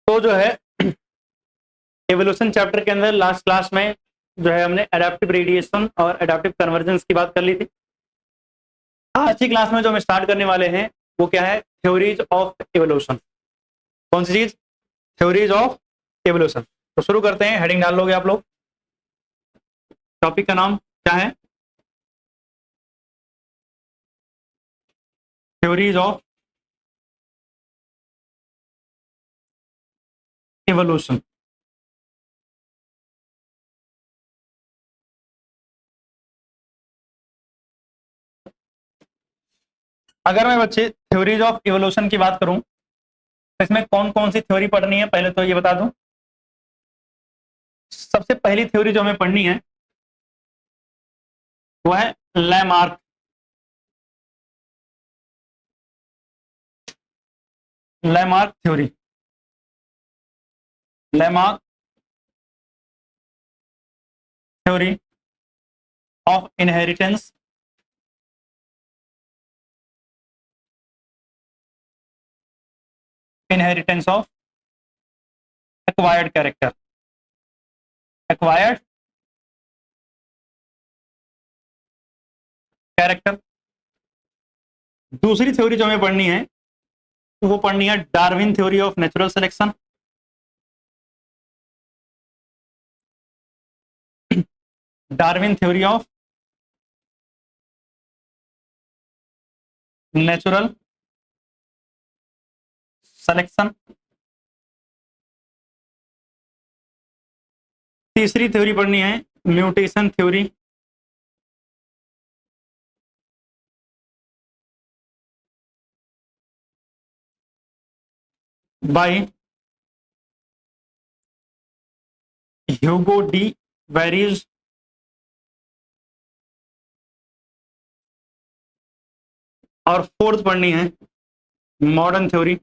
तो जो है एवोल्यूशन चैप्टर के अंदर लास्ट क्लास में जो है हमने एडाप्टिव रेडिएशन और एडाप्टिव कन्वर्जेंस की बात कर ली थी। आज की क्लास में जो हम स्टार्ट करने वाले हैं वो क्या है, थ्योरीज ऑफ एवोल्यूशन। कौन सी चीज? Theories of evolution. तो शुरू करते हैं, हेडिंग डाल लोगे आप लोग। टॉपिक का नाम क्या है? Theories of evolution. अगर मैं बच्चे थ्योरीज ऑफ एवोल्यूशन की बात करूं तो इसमें कौन कौन सी थ्योरी पढ़नी है पहले तो ये बता दूं। सबसे पहली थ्योरी जो हमें पढ़नी है वो है Lamarck. Lamarck theory. Lamarck theory of inheritance inheritance of acquired character. Acquired character. दूसरी थ्योरी जो हमें पढ़नी है वो पढ़नी है Darwin theory of natural selection. Darwin theory of natural selection. तीसरी थ्योरी पढ़नी है mutation theory by Hugo de varies. और फोर्थ पढ़नी है मॉडर्न थ्योरी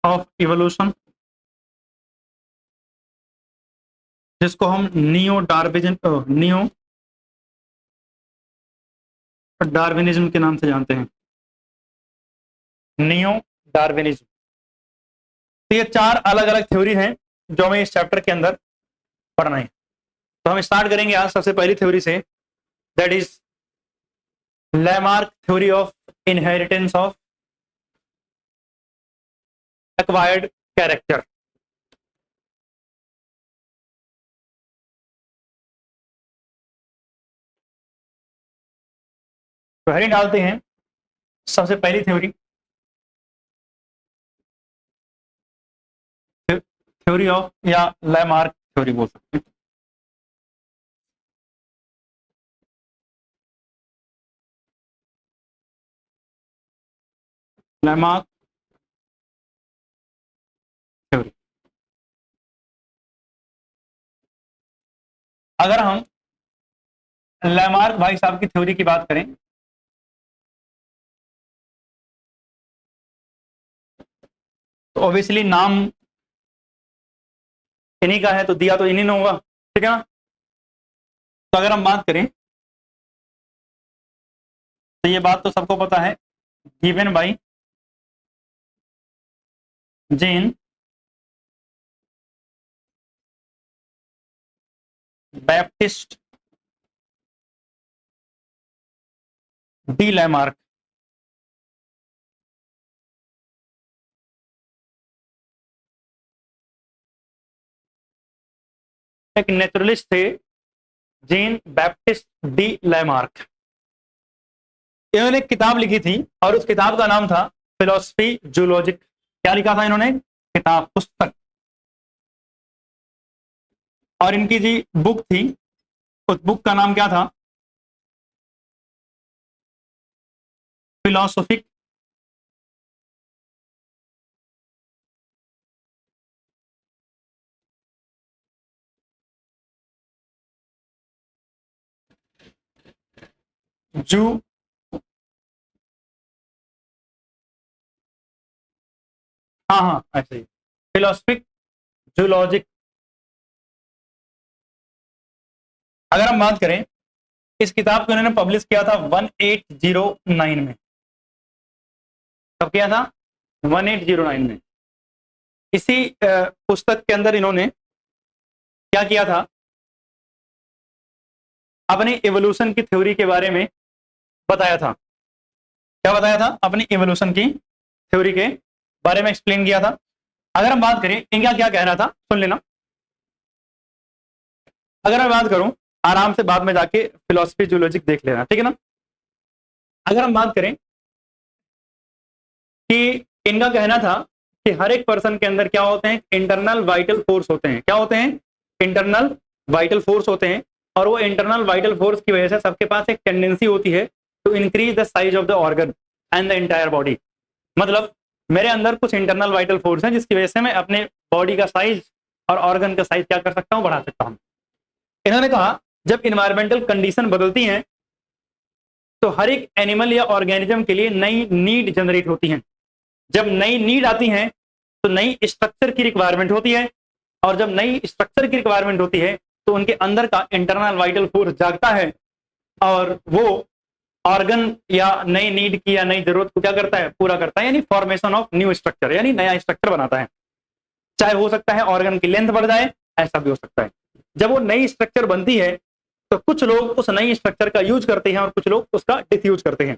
ऑफ इवोल्यूशन, जिसको हम नियो डार्विनिज्म के नाम से जानते हैं। Neo Darwinism. तो ये चार अलग अलग थ्योरी हैं जो हमें इस चैप्टर के अंदर पढ़ना है। तो हम स्टार्ट करेंगे आज सबसे पहली थ्योरी से, that is Lamarck theory of inheritance of acquired character. तो हेडिंग डालते हैं सबसे पहली थ्योरी, थ्योरी ऑफ या लैमार्क थ्योरी बोल सकते हैं। Lamarck theory. अगर हम लैमार्क भाई साहब की थ्योरी की बात करें तो ऑब्वियसली नाम इन्हीं का है तो दिया तो इन्हीं ने होगा, ठीक है ना। तो अगर हम बात करें तो ये बात तो सबको पता है, given by Jean Baptiste de Lamarck. एक नेचुरलिस्ट थे जेन बैप्टिस्ट डी लैमार्क। इन्होंने एक किताब लिखी थी और उस किताब का नाम था फिलोसफी जूलॉजिक। क्या लिखा था इन्होंने? किताब, पुस्तक। और इनकी जी बुक थी, उस बुक का नाम क्या था? फिलोसॉफिक जू हाँ हाँ ऐसे ही, फिलोसफिक जूलॉजिक। अगर हम बात करें इस किताब को इन्होंने पब्लिश किया था 1809 में। कब किया था? 1809 में। इसी पुस्तक के अंदर इन्होंने क्या किया था, अपनी इवोल्यूशन की थ्योरी के बारे में बताया था। क्या बताया था? अपनी इवोल्यूशन की थ्योरी के बारे में एक्सप्लेन किया था। अगर हम बात करें इनका क्या कहना था, सुन लेना। अगर मैं बात करूं, आराम से बाद में जाके फिलोसफी जूलॉजिक देख लेना, ठीक है ना। अगर हम बात करें कि इनका कहना था कि हर एक पर्सन के अंदर क्या होते हैं, इंटरनल वाइटल फोर्स होते हैं। क्या होते हैं? इंटरनल वाइटल फोर्स होते हैं। और वो इंटरनल वाइटल फोर्स की वजह से सबके पास एक टेंडेंसी होती है to increase the size of the organ and the entire body. मतलब मेरे अंदर कुछ इंटरनल वाइटल फोर्स है जिसकी वजह से मैं अपने बॉडी का साइज और ऑर्गन का साइज क्या कर सकता हूं, बढ़ा सकता हूं। इन्होंने कहा जब इन्वायरमेंटल कंडीशन बदलती हैं तो हर एक एनिमल या ऑर्गेनिज्म के लिए नई नीड जनरेट होती हैं। जब नई नीड आती है तो नई स्ट्रक्चर की रिक्वायरमेंट होती है, और जब नई स्ट्रक्चर की रिक्वायरमेंट होती है तो उनके अंदर का इंटरनल वाइटल फोर्स जागता है और वो ऑर्गन या नई नीड की या नई जरूरत को क्या करता है, पूरा करता है, यानी फॉर्मेशन ऑफ न्यू स्ट्रक्चर, यानी नया स्ट्रक्चर बनाता है। चाहे हो सकता है ऑर्गन की लेंथ बढ़ जाए, ऐसा भी हो सकता है। जब वो नई स्ट्रक्चर बनती है तो कुछ लोग उस नई स्ट्रक्चर का यूज करते हैं और कुछ लोग उसका डिसयूज करते हैं।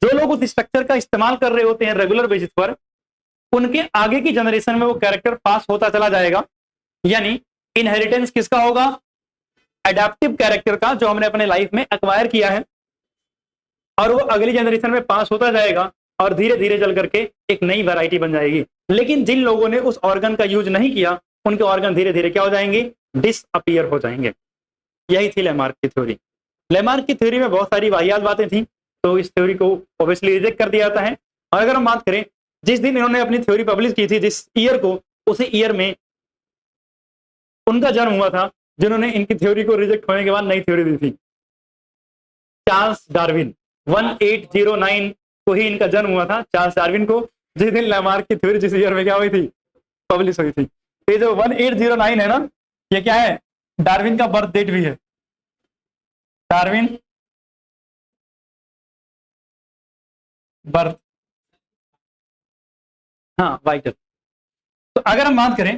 जो लोग उस स्ट्रक्चर का इस्तेमाल कर रहे होते हैं रेगुलर बेसिस पर, उनके आगे की जनरेशन में वो कैरेक्टर पास होता चला जाएगा। यानी इनहेरिटेंस किसका होगा? एडेप्टिव कैरेक्टर का, जो हमने अपने लाइफ में एक्वायर किया है, और वो अगली जनरेशन में पास होता जाएगा और धीरे धीरे चल करके एक नई वैरायटी बन जाएगी। लेकिन जिन लोगों ने उस ऑर्गन का यूज नहीं किया, उनके ऑर्गन धीरे धीरे क्या हो जाएंगे, डिसअपीयर हो जाएंगे। यही थी लेमार्क की थ्योरी। लेमार्क की थ्योरी में बहुत सारी वाहियात बातें थी, तो इस थ्योरी को ऑब्वियसली रिजेक्ट कर दिया जाता है। और अगर हम बात करें जिस दिन इन्होंने अपनी थ्योरी पब्लिश की थी, जिस ईयर को, उसी ईयर में उनका जन्म हुआ था जिन्होंने इनकी थ्योरी को रिजेक्ट होने के बाद नई थ्योरी दी थी, चार्ल्स डार्विन। 1809 को ही इनका जन्म हुआ था, चार्ल्स डार्विन को, जिस दिन लेमार्क की थ्योरी जिस ईयर में क्या हुई थी, पब्लिश हुई थी। तो ये जो 1809 है ना, ये क्या है, डार्विन का बर्थ डेट भी है। डार्विन बर्थ, हाँ, वाइटल। तो अगर हम बात करें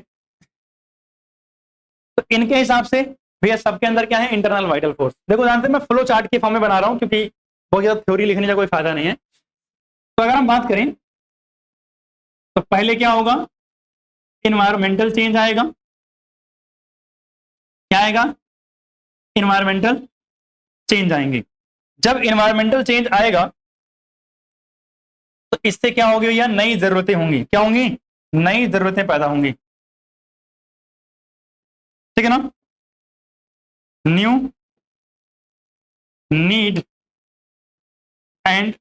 तो इनके हिसाब से भैया सबके अंदर क्या है, इंटरनल वाइटल फोर्स। देखो जानते हैं मैं फ्लो चार्ट के फॉर्म में बना रहा हूं क्योंकि बहुत ज्यादा थ्योरी लिखने का कोई फायदा नहीं है। तो अगर हम बात करें तो पहले क्या होगा, इन्वायरमेंटल चेंज आएगा। क्या आएगा? इन्वायरमेंटल चेंज आएंगे। जब इन्वायरमेंटल चेंज आएगा तो इससे क्या होगी भैया, नई जरूरतें होंगी। क्या होंगी? नई जरूरतें पैदा होंगी, ठीक है ना। New need and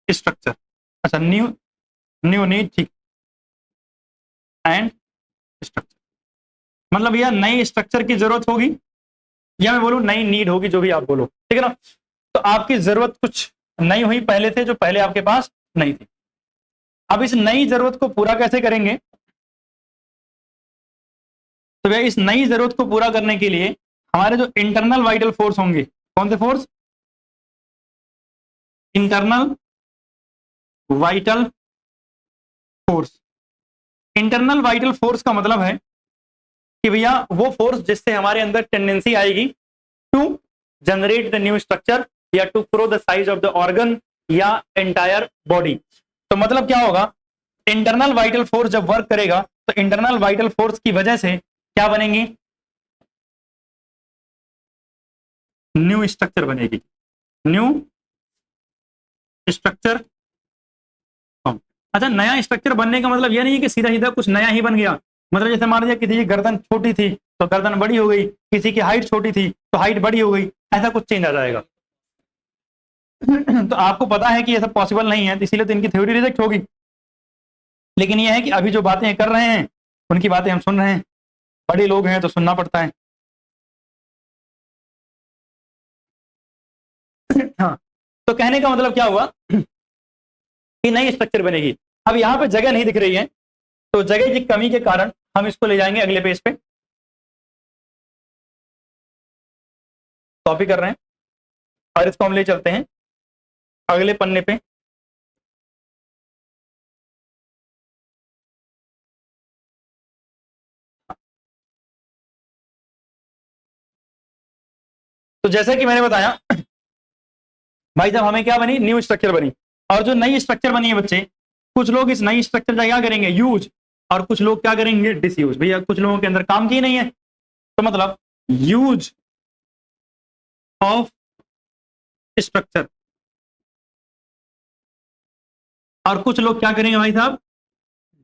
structure. अच्छा, न्यू नीड, ठीक, एंड स्ट्रक्चर, मतलब भैया नई स्ट्रक्चर की जरूरत होगी, या मैं बोलूं नई नीड होगी, जो भी आप बोलो, ठीक है ना। तो आपकी जरूरत कुछ नई हुई पहले थे, जो पहले आपके पास नहीं थी। अब इस नई जरूरत को पूरा कैसे करेंगे? तो भैया इस नई जरूरत को पूरा करने के लिए हमारे जो इंटरनल वाइटल फोर्स होंगे, कौन से force? Internal vital force. Internal vital force का मतलब है कि भैया वो फोर्स जिससे हमारे अंदर टेंडेंसी आएगी to generate the new structure या to grow the size of the organ या एंटायर बॉडी। तो मतलब क्या होगा, इंटरनल वाइटल फोर्स जब वर्क करेगा तो इंटरनल वाइटल फोर्स की वजह से क्या बनेंगी, न्यू स्ट्रक्चर बनेगी। New structure. अच्छा, नया स्ट्रक्चर बनने का मतलब यह नहीं है कि सीधा सीधा कुछ नया ही बन गया। मतलब जैसे मान लीजिए किसी की गर्दन छोटी थी तो गर्दन बड़ी हो गई, किसी की हाइट छोटी थी तो हाइट बड़ी हो गई, ऐसा कुछ चेंज आ जाएगा। तो आपको पता है कि ये सब पॉसिबल नहीं है, इसीलिए तो इनकी थ्योरी रिजेक्ट होगी। लेकिन यह है कि अभी जो बातें कर रहे हैं उनकी बातें हम सुन रहे हैं, बड़े लोग हैं तो सुनना पड़ता है। हाँ, तो कहने का मतलब क्या हुआ कि नई स्ट्रक्चर बनेगी। अब यहाँ पे जगह नहीं दिख रही है, तो जगह की कमी के कारण हम इसको ले जाएंगे अगले पेज पे। कॉपी कर रहे हैं। और इसको हम ले चलते हैं अगले पन्ने पे। तो जैसे कि मैंने बताया भाई, जब हमें क्या बनी, न्यू स्ट्रक्चर बनी, और जो नई स्ट्रक्चर बनी है बच्चे, कुछ लोग इस नई स्ट्रक्चर का क्या करेंगे, यूज, और कुछ लोग क्या करेंगे, डिसयूज। भैया कुछ लोगों के अंदर काम की नहीं है, तो मतलब यूज ऑफ स्ट्रक्चर, और कुछ लोग क्या करेंगे भाई साहब,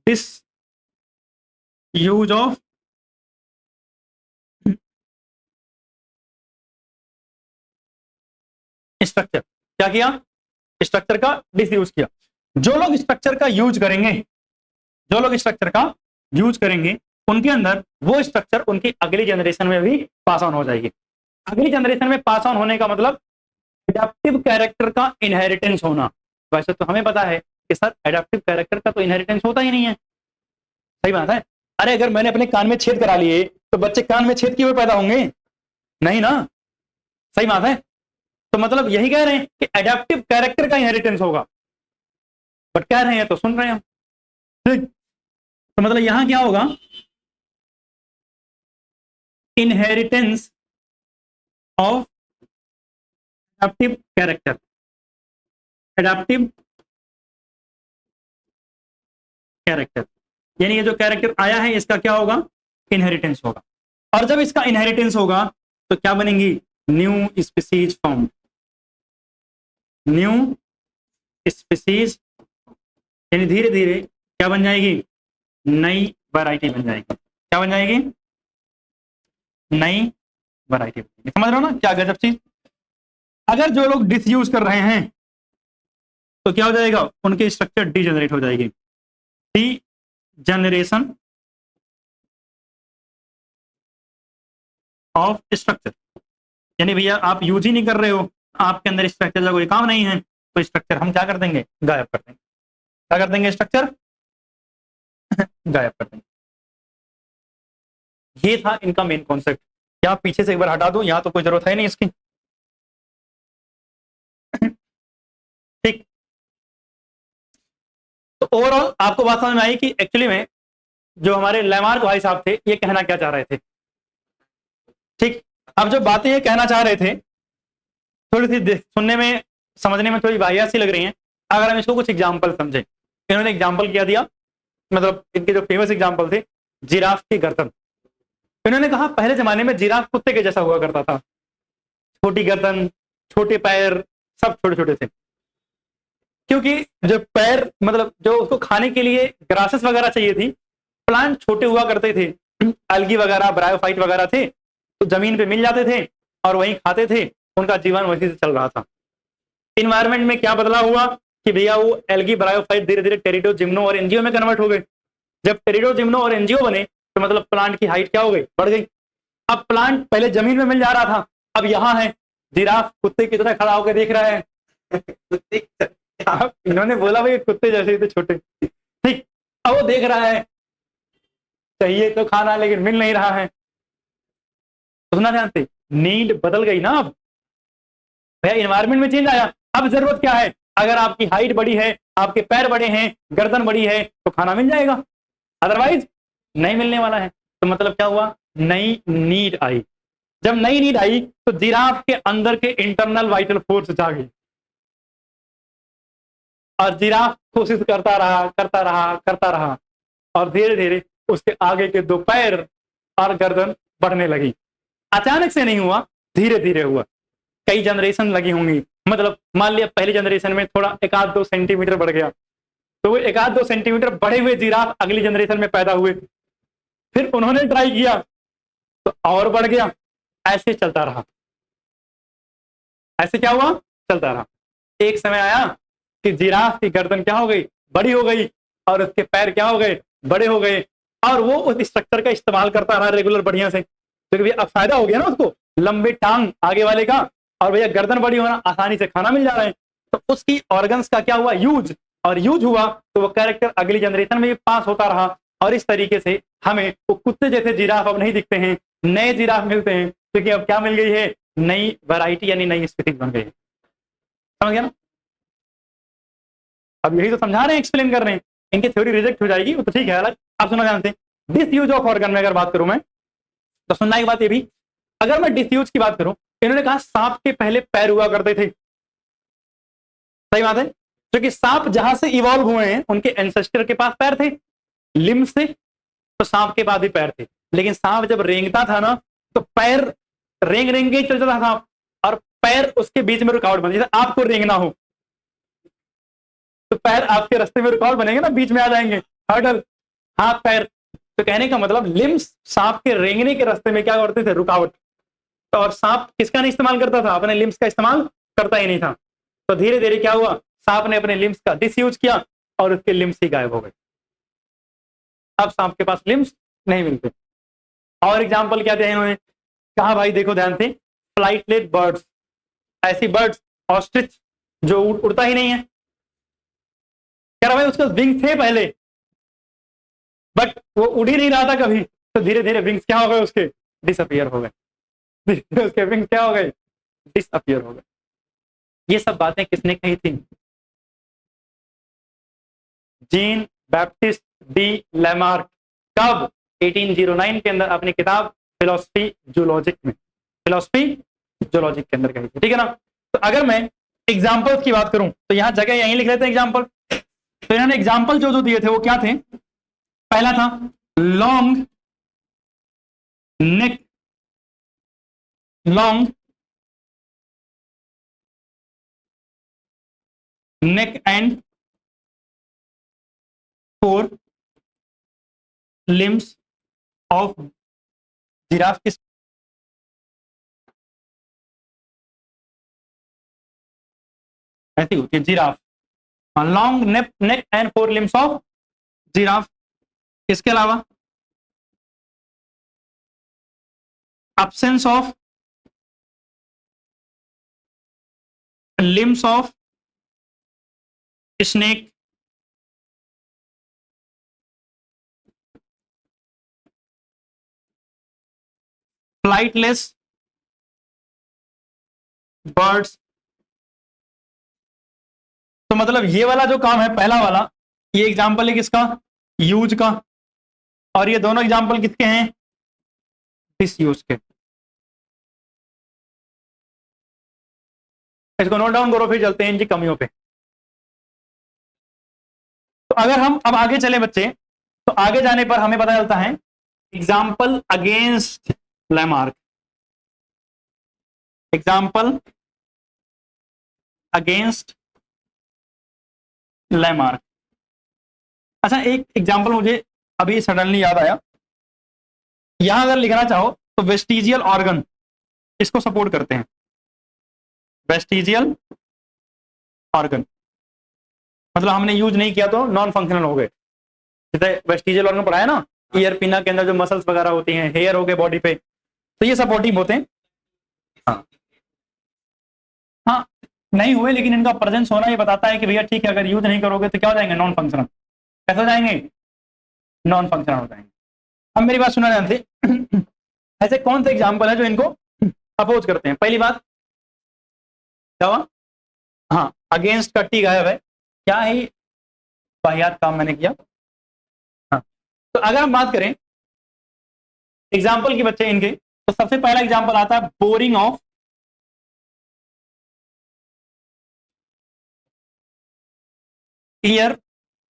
डिस यूज ऑफ स्ट्रक्चर। क्या किया, स्ट्रक्चर का डिसयूज किया। जो लोग स्ट्रक्चर का यूज करेंगे, जो लोग स्ट्रक्चर का यूज करेंगे, उनके अंदर वो स्ट्रक्चर उनकी अगली जनरेशन में भी पास ऑन हो जाएगी। अगली जनरेशन में पास ऑन होने का मतलब एडेप्टिव कैरेक्टर का इनहेरिटेंस होना। वैसे तो हमें पता है कि सर एडेप्टिव कैरेक्टर का तो इनहेरिटेंस होता ही नहीं है, सही बात है। अरे अगर मैंने अपने कान में छेद करा लिए तो बच्चे कान में छेद किए हुए पैदा होंगे, नहीं ना, सही बात है। तो मतलब यही कह रहे हैं कि एडेप्टिव कैरेक्टर का इनहेरिटेंस होगा, बट कह रहे हैं तो सुन रहे हैं हम, ठीक। तो मतलब यहां क्या होगा, inheritance of adaptive character, adaptive character, यानी ये जो कैरेक्टर आया है इसका क्या होगा, इनहेरिटेंस होगा। और जब इसका इनहेरिटेंस होगा तो क्या बनेंगी, new species form, new species, यानी धीरे धीरे क्या बन जाएगी, नई वैरायटी बन जाएगी। क्या बन जाएगी, नई वैरायटी। समझ रहे हो ना क्या गजब चीज। अगर जो लोग डिसयूज कर रहे हैं तो क्या हो जाएगा, उनकी स्ट्रक्चर डीजेनरेट हो जाएगी, डी जनरेशन ऑफ स्ट्रक्चर। यानी भैया आप यूज ही नहीं कर रहे हो, आपके अंदर स्ट्रक्चर का कोई काम नहीं है, तो स्ट्रक्चर हम क्या कर देंगे, गायब कर देंगे। क्या कर देंगे, स्ट्रक्चर गायब कर देंगे। ये था इनका मेन कॉन्सेप्ट। क्या पीछे से एक बार हटा दो, यहां तो कोई जरूरत है नहीं इसकी, ठीक। तो ओवरऑल आपको बात समझ में आई कि एक्चुअली में जो हमारे लेमार्क भाई साहब थे ये कहना क्या चाह रहे थे, ठीक। अब जो बातें ये कहना चाह रहे थे थोड़ी सी सुनने में समझने में थोड़ी वाहियात सी लग रही हैं, अगर हम इसको कुछ एग्जाम्पल समझे। इन्होंने एग्जाम्पल क्या दिया, मतलब इनके जो फेमस एग्जाम्पल थे, जिराफ की गर्दन। इन्होंने कहा पहले जमाने में जिराफ कुत्ते के जैसा हुआ करता था, छोटी गर्दन, छोटे पैर, सब छोटे छोटे थे, क्योंकि जो पैर मतलब जो उसको खाने के लिए ग्रासेस वगैरह चाहिए थी, प्लांट छोटे हुआ करते थे, एल्गी वगैरह, ब्रायोफाइट वगैरह थे, तो जमीन पे मिल जाते थे और वहीं खाते थे, उनका जीवन वैसे से चल रहा था। इन्वायरमेंट में क्या बदलाव हुआ कि भैया वो एल्गी, ब्रायोफाइट धीरे धीरे टेरिडो, जिम्नो और एनजीओ में कन्वर्ट हो गए। जब टेरिडो, जिम्नो और एनजीओ बने तो मतलब प्लांट की हाइट क्या हो गई, बढ़ गई। अब प्लांट पहले जमीन में मिल जा रहा था, अब यहाँ है, जिराफ कुत्ते की तरह खड़ा होकर देख रहा है इन्होंने बोला भाई कुत्ते जैसे ही थे छोटे, ठीक। अब वो देख रहा है, चाहिए तो खाना लेकिन मिल नहीं रहा है। सुनना जानते, नीड बदल गई ना। अब भैया इन्वायरमेंट में चेंज आया, अब जरूरत क्या है, अगर आपकी हाइट बड़ी है, आपके पैर बड़े हैं, गर्दन बड़ी है, तो खाना मिल जाएगा, अदरवाइज नहीं मिलने वाला है। तो मतलब क्या हुआ, नई नीड आई। जब नई नीड आई तो जिराफ के अंदर के इंटरनल वाइटल फोर्स जागे, और जिराफ कोशिश करता रहा करता रहा करता रहा, और धीरे धीरे उसके आगे के दो पैर और गर्दन बढ़ने लगी। अचानक से नहीं हुआ, धीरे धीरे हुआ, कई जनरेशन लगी होंगी। मतलब मान लिया पहली जनरेशन में थोड़ा 1-2 सेंटीमीटर बढ़ गया, तो वो 1-2 सेंटीमीटर बढ़े हुए जिराफ अगली जनरेशन में पैदा हुए, फिर उन्होंने ट्राई किया तो और बढ़ गया, ऐसे चलता रहा। ऐसे क्या हुआ, चलता रहा। एक समय आया कि जिराफ की गर्दन क्या हो गई, बड़ी हो गई, और उसके पैर क्या हो गए, बड़े हो गए, और वो उस स्ट्रक्चर का इस्तेमाल करता रहा रेगुलर बढ़िया से, क्योंकि अब फायदा हो गया ना उसको, लंबे टांग आगे वाले का, और भैया गर्दन बड़ी होना, आसानी से खाना मिल जा रहा है, तो उसकी ऑर्गन्स का क्या हुआ, यूज, और यूज हुआ तो वो कैरेक्टर अगली जनरेशन में भी पास होता रहा। और इस तरीके से हमें वो कुत्ते जैसे जिराफ अब नहीं दिखते हैं, नए जिराफ मिलते हैं, क्योंकि अब क्या मिल गई है, नई वैरायटी, यानी नई स्पीसीज बन गई है। समझ गया ना? अब यही तो समझा रहे हैं, एक्सप्लेन कर रहे हैं, इनकी थ्योरी रिजेक्ट हो जाएगी वो तो ठीक है अलग। आप सुनना जानते हैं डिसयूज ऑफ ऑर्गन में अगर बात करूं मैं, तो सुनना की बात ये भी, अगर मैं डिसयूज की बात करूं, इन्होंने कहा सांप के पहले पैर हुआ करते थे। सही बात है, क्योंकि सांप जहां से इवॉल्व हुए हैं उनके एंसेस्टर के पास पैर थे, लिम्स थे, तो सांप के पास भी पैर थे। लेकिन सांप जब रेंगता था ना, तो पैर रेंग रेंग के चलता था सांप, और पैर उसके बीच में रुकावट बन, जैसे आपको रेंगना हो तो पैर आपके रास्ते में रुकावट बनेंगे ना, बीच में आ जाएंगे, हर्डल, हाथ पैर। तो कहने का मतलब लिम्स सांप के रेंगने के रास्ते में क्या करते थे, रुकावट। तो और सांप किसका नहीं इस्तेमाल करता था, अपने लिम्स का इस्तेमाल करता ही नहीं था। तो धीरे धीरे क्या हुआ, सांप ने अपने लिम्स का डिसयूज किया और उसके लिम्स ही गायब हो गए। अब सांप के पास लिम्स नहीं मिलते। और एग्जाम्पल क्या दिया इन्होंने, कहा भाई देखो ध्यान से, फ्लाइटलेट बर्ड्स, ऐसी बर्ड्स, ऑस्ट्रिच जो उड़ता ही नहीं है, कह रहा भाई उसके विंग थे पहले बट वो उड़ ही नहीं रहा था कभी, तो धीरे धीरे विंग्स क्या हो गए उसके, डिसअपियर हो गए। धीरे धीरे उसके विंग्स क्या हो गए, डिसअपियर हो गए। ये सब बातें किसने कही थी, जीन बैप्टिस्ट डी लैमार्क। कब, 1809 के अंदर अपनी किताब फिलोसफी जूलॉजिक में, फिलोसफी जूलॉजिक के अंदर कही थी, ठीक है ना। तो अगर मैं एग्जाम्पल्स की बात करूं तो यहां जगह यहीं लिख लेते हैं एग्जाम्पल। तो इन्होंने एग्जाम्पल जो जो दिए थे वो क्या थे, पहला था long neck, long neck and 4 limbs of giraffe. किस ऐसी होती है giraffe, long neck and 4 limbs of giraffe. इसके अलावा absence of limbs of snake, flightless birds। तो मतलब ये वाला जो काम है पहला वाला, ये एग्जाम्पल है किसका, यूज का, और ये दोनों एग्जाम्पल किसके हैं, डिसयूज के। इसको नोट डाउन करो, फिर चलते हैं इनकी कमियों पे। तो अगर हम अब आगे चले बच्चे, तो आगे जाने पर हमें पता चलता है example against Lamarck, example against Lamarck. अच्छा एक एग्जाम्पल मुझे अभी सडनली याद आया, यहां अगर लिखना चाहो तो वेस्टिजियल ऑर्गन, इसको सपोर्ट करते हैं, वेस्टिजियल ऑर्गन, मतलब हमने यूज नहीं किया तो नॉन फंक्शनल हो गए। जैसे वेस्टिजियल ऑर्गन पढ़ाया ना, ईयर पिना के अंदर जो मसल्स वगैरह होती हैं, हेयर हो गए बॉडी पे, तो ये सपोर्टिव होते हैं। हाँ हाँ नहीं हुए, लेकिन इनका प्रेजेंस होना ये बताता है कि भैया ठीक है, अगर यूज नहीं करोगे तो क्या हो जाएंगे, नॉन फंक्शनल। कैसे हो जाएंगे, नॉन फंक्शनल हो जाएंगे। अब मेरी बात सुना ध्यान से, ऐसे कौन से एग्जाम्पल है जो इनको अपोज करते हैं। पहली बात क्या हुआ, हाँ अगेंस्ट का टी गायब है, क्या ही वाहियात काम मैंने किया। हाँ तो अगर हम बात करें एग्जाम्पल की बच्चे इनके, तो सबसे पहला एग्जाम्पल आता है boring of ear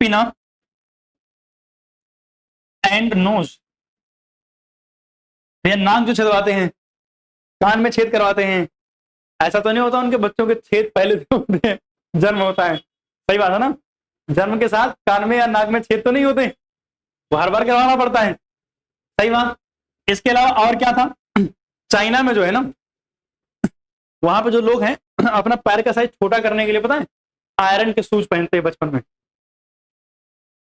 pinna and nose. भैया नाक जो छेदवाते हैं, कान में छेद करवाते हैं, ऐसा तो नहीं होता उनके बच्चों के छेद पहले से होते हैं, जन्म होता है, सही बात है ना, जन्म के साथ कान में या नाक में छेद तो नहीं होते, वो हर बार करवाना पड़ता है, सही बात। इसके अलावा और क्या था, चाइना में जो है ना, वहां पे जो लोग हैं अपना पैर का साइज छोटा करने के लिए पता है आयरन के शूज पहनते हैं बचपन में।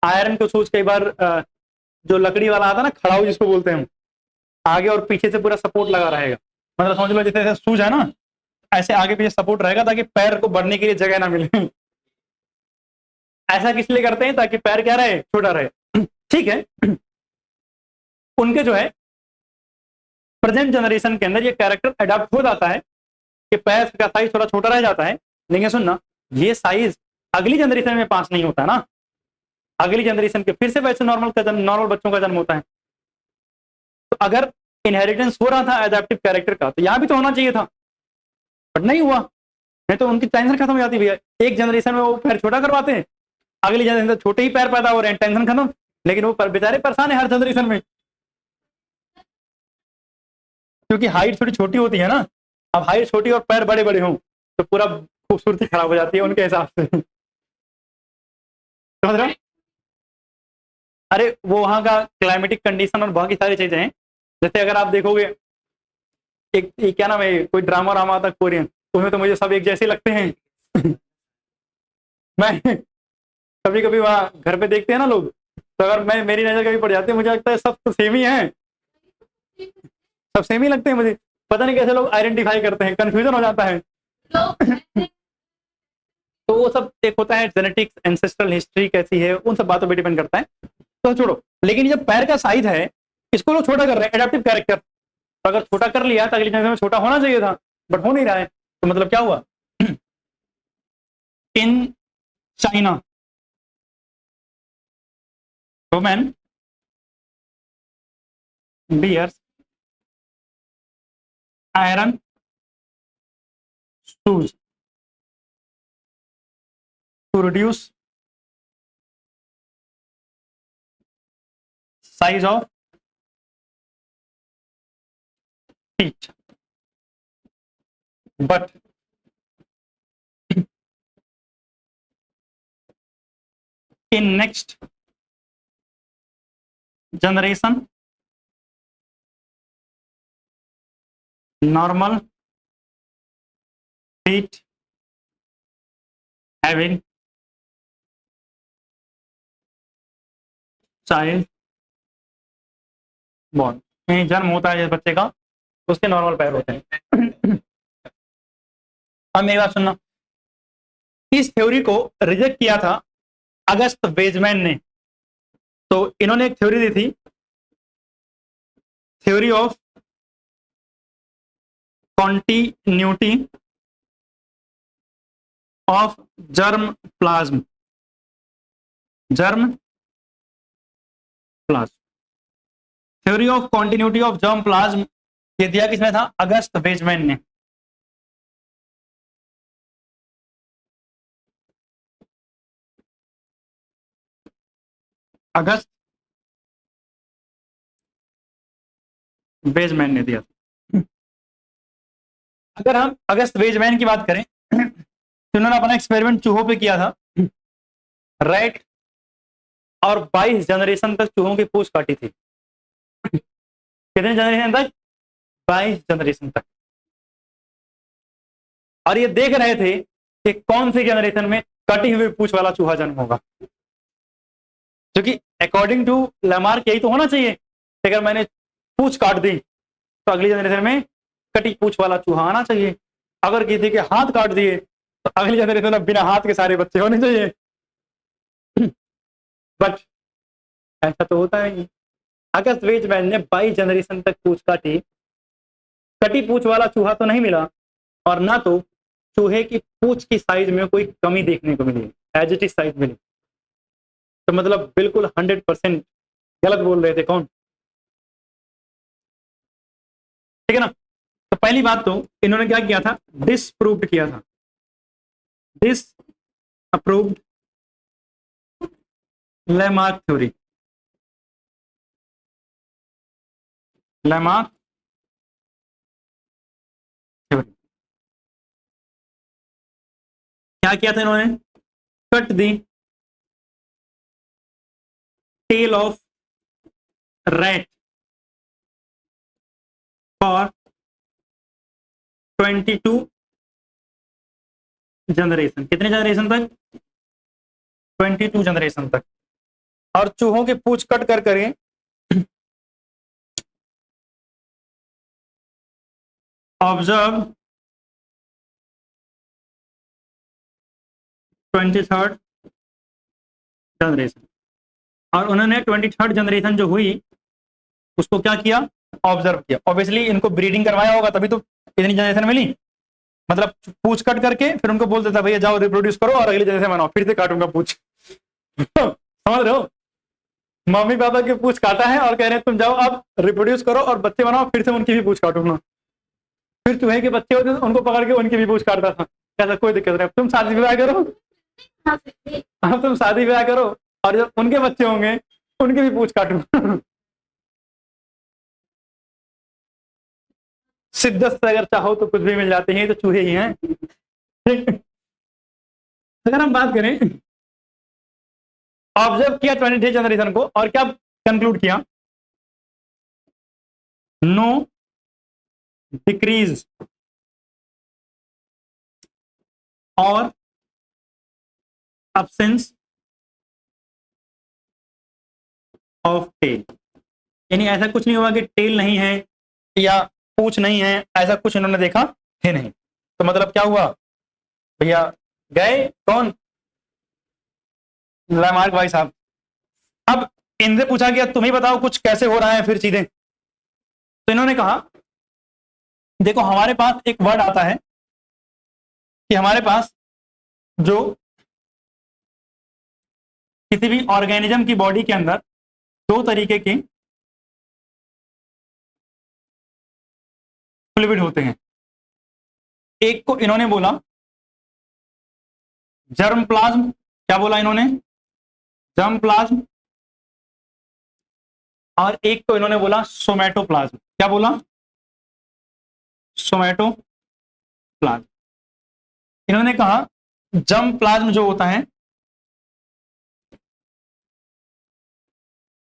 आयरन के शूज कई बार जो लकड़ी वाला आता है ना, खड़ाऊ जिसको बोलते हैं हम, आगे और पीछे से पूरा सपोर्ट लगा रहेगा, मतलब समझ लो जैसे शूज है ना, ऐसे आगे पीछे सपोर्ट रहेगा ताकि पैर को बढ़ने के लिए जगह ना मिले। ऐसा किस लिए करते हैं, ताकि पैर क्या रहे, छोटा रहे, ठीक है। उनके जो है प्रेजेंट जनरेशन के अंदर ये कैरेक्टर अडॉप्ट हो जाता है कि पैर का साइज थोड़ा छोटा रह जाता है, लेकिन सुनना, ये साइज अगली जनरेशन में पास नहीं होता ना, अगली जनरेशन के फिर से वैसे नॉर्मल बच्चों का जन्म होता है। तो अगर इनहेरिटेंस हो रहा था एडेप्टिव कैरेक्टर का, तो यहाँ भी तो होना चाहिए था, बट नहीं हुआ। नहीं तो उनकी टेंशन खत्म हो जाती भैया, एक जनरेशन में वो पैर छोटा करवाते हैं, अगली जनरेशन छोटे ही पैर पैदा हो रहे हैं, टेंशन खत्म। लेकिन वो बेचारे परेशान है हर जनरेशन में, क्योंकि हाइट थोड़ी छोटी होती है ना। अब हाइट छोटी और पैर बड़े बड़े हों तो पूरा खूबसूरती खराब हो जाती है उनके हिसाब से, समझ रहे हो? अरे वो वहां का क्लाइमेटिक कंडीशन और बहुत सारी चीजें हैं। जैसे अगर आप देखोगे, एक क्या नाम है, कोई ड्रामा रामा आता कोरियन, उसमें तो मुझे सब एक जैसे लगते हैं। मैं कभी कभी वहाँ घर पे देखते हैं ना लोग, तो अगर मैं मेरी नजर कभी पड़ जाती है, मुझे लगता है सब तो सेम ही है, सब सेम ही लगते हैं मुझे। पता नहीं कैसे लोग आइडेंटिफाई करते हैं, कंफ्यूजन हो जाता है। तो वो सब एक होता है जेनेटिक्स, एंसेस्ट्रल हिस्ट्री कैसी है, उन सब बातों पे डिपेंड करता है, तो छोड़ो। लेकिन जब पैर का साइज है, इसको लोग छोटा कर रहे हैं, एडेप्टिव कैरेक्टर। तो अगर छोटा कर लिया तो अगली जनरेशन में छोटा होना चाहिए था, बट हो नहीं रहा है। तो मतलब क्या हुआ? In China women bears iron shoes to reduce size of feet, but in next generation normal feet having child born, यानी जन्म होता है जिस बच्चे का, उसके नॉर्मल पैर होते हैं। अब मेरी बात सुनना, इस थ्योरी को रिजेक्ट किया था अगस्त वेजमैन ने। तो इन्होंने एक थ्योरी दी थी, theory of continuity of germ plasm, germ plasm, theory of continuity of germ plasm. ये दिया किसने था? अगस्त वेजमैन ने। अगस्त वेजमैन ने दिया। अगर हम अगस्त वेजमैन की बात करें, तो उन्होंने अपना एक्सपेरिमेंट चूहों पे किया था, राइट, और 22 जनरेशन तक चूहों की पूंछ काटी थी। कितने जनरेशन तक? 22 जनरेशन तक। और ये देख रहे थे कि कौन सी जनरेशन में कटी हुई पूंछ वाला चूहा जन्म होगा, क्योंकि अकॉर्डिंग टू लैमार्क यही तो होना चाहिए। अगर मैंने पूंछ काट दी तो अगली जनरेशन में कटी पूंछ वाला चूहा आना चाहिए। अगर किसी के हाथ काट दिए तो अगली जनरेशन में बिना हाथ के सारे बच्चे होने चाहिए। बट ऐसा तो होता है। अगस्त वेजमैन ने 22 जनरेशन तक पूंछ काटी, कटी पूंछ वाला चूहा तो नहीं मिला, और ना तो चूहे की पूंछ की साइज में कोई कमी देखने को मिली, एज इट इज साइज मिली। तो मतलब बिल्कुल 100% गलत बोल रहे थे कौन? ठीक है ना। तो पहली बात तो इन्होंने क्या किया था? डिसप्रूव्ड किया था, disapproved Lamarck theory. Lamarck theory क्या किया था इन्होंने? Cut the tail of rat for 22 generation. कितने जनरेशन तक? 22 जनरेशन तक। और चूहों की पूंछ कट कर करें ऑब्जर्व 23rd जनरेशन। और उन्होंने 23rd जनरेशन जो हुई उसको क्या किया? ऑब्जर्व किया। ऑब्वियसली इनको ब्रीडिंग करवाया होगा तभी तो इतनी जनरेशन मिली। मतलब पूछ कट करके फिर उनको बोल देता भैया जाओ रिप्रोड्यूस करो और अगली जनरेशन बनाओ, फिर से काटूंगा पूछ। समझ रहे हो, मम्मी पापा की पूछ काटा है और कह रहे हैं तुम जाओ अब रिप्रोड्यूस करो और बच्चे बनाओ, फिर से उनकी भी पूछ काटूंगा। फिर चूहे के बच्चे होते उनको पकड़ के उनकी भी पूछ काटता था। कहता कोई दिक्कत नहीं, तुम शादी विवाह करो, अब तुम शादी विवाह करो और जब उनके बच्चे होंगे उनके भी पूछ काटूंगा। शिद्दत से अगर चाहो तो कुछ भी मिल जाते हैं, तो चूहे ही हैं। ठीक, अगर हम बात करें ऑब्जर्व किया 23 जनरेशन को और क्या कंक्लूड किया, नो डिक्रीज और absence ऑफ टेल, यानी ऐसा कुछ नहीं हुआ कि टेल नहीं है या पूछ नहीं है, ऐसा कुछ इन्होंने देखा है नहीं। तो मतलब क्या हुआ भैया, गए कौन, लैमार्क भाई साहब। अब इनसे पूछा गया तुम्हें बताओ कुछ कैसे हो रहा है फिर चीजें, तो इन्होंने कहा देखो हमारे पास एक वर्ड आता है कि हमारे पास जो किसी भी ऑर्गेनिज्म की बॉडी के अंदर दो तरीके के फ्लूइड होते हैं। एक को इन्होंने बोला जर्म प्लाज्म, क्या बोला इन्होंने, जर्म प्लाज्म, और एक को इन्होंने बोला सोमैटोप्लाज्म, क्या बोला, सोमैटोप्लाज्म। इन्होंने कहा जर्म प्लाज्म जो होता है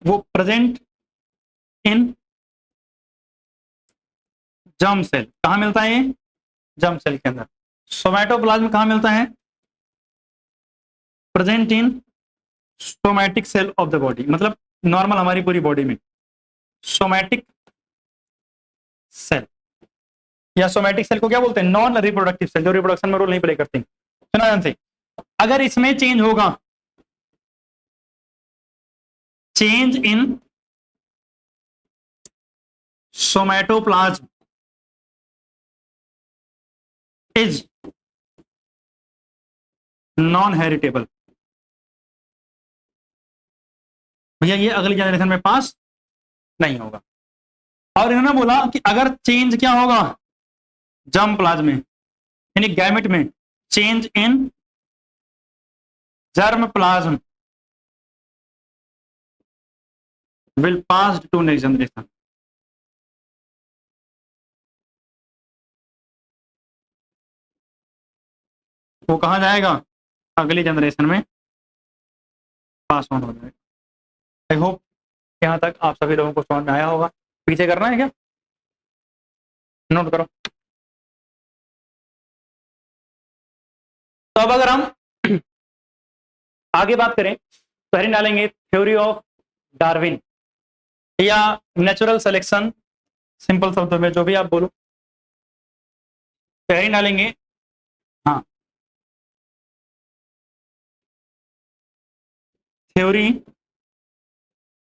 वो प्रेजेंट इन जर्म सेल, कहां मिलता है ये, जर्म सेल के अंदर। सोमैटोप्लाज्म कहां मिलता है, present in somatic cell of the body, मतलब नॉर्मल हमारी पूरी बॉडी में सोमैटिक सेल, या सोमैटिक सेल को क्या बोलते हैं, नॉन रिप्रोडक्टिव सेल, जो रिप्रोडक्शन में रोल नहीं प्ले करती। सुना ध्यान से, अगर इसमें चेंज होगा, change in somatoplasm is non heritable, भैया ये अगली जनरेशन में पास नहीं होगा। और इन्होंने बोला कि अगर चेंज क्या होगा जर्म प्लाज्म में, यानी गैमेट में, change in germ plasm will pass to next generation. वो कहा जाएगा, अगली जनरेशन में पास ऑन हो जाएगा। आई होप यहां तक आप सभी लोगों को समझ में आया होगा। पीछे करना है क्या, नोट करो। तो अब अगर हम आगे बात करें तो हेडिंग डालेंगे थ्योरी ऑफ डार्विन या नेचुरल सिलेक्शन, सिंपल शब्दों में जो भी आप बोलो, तो हेडिंग डालेंगे हाँ थ्योरी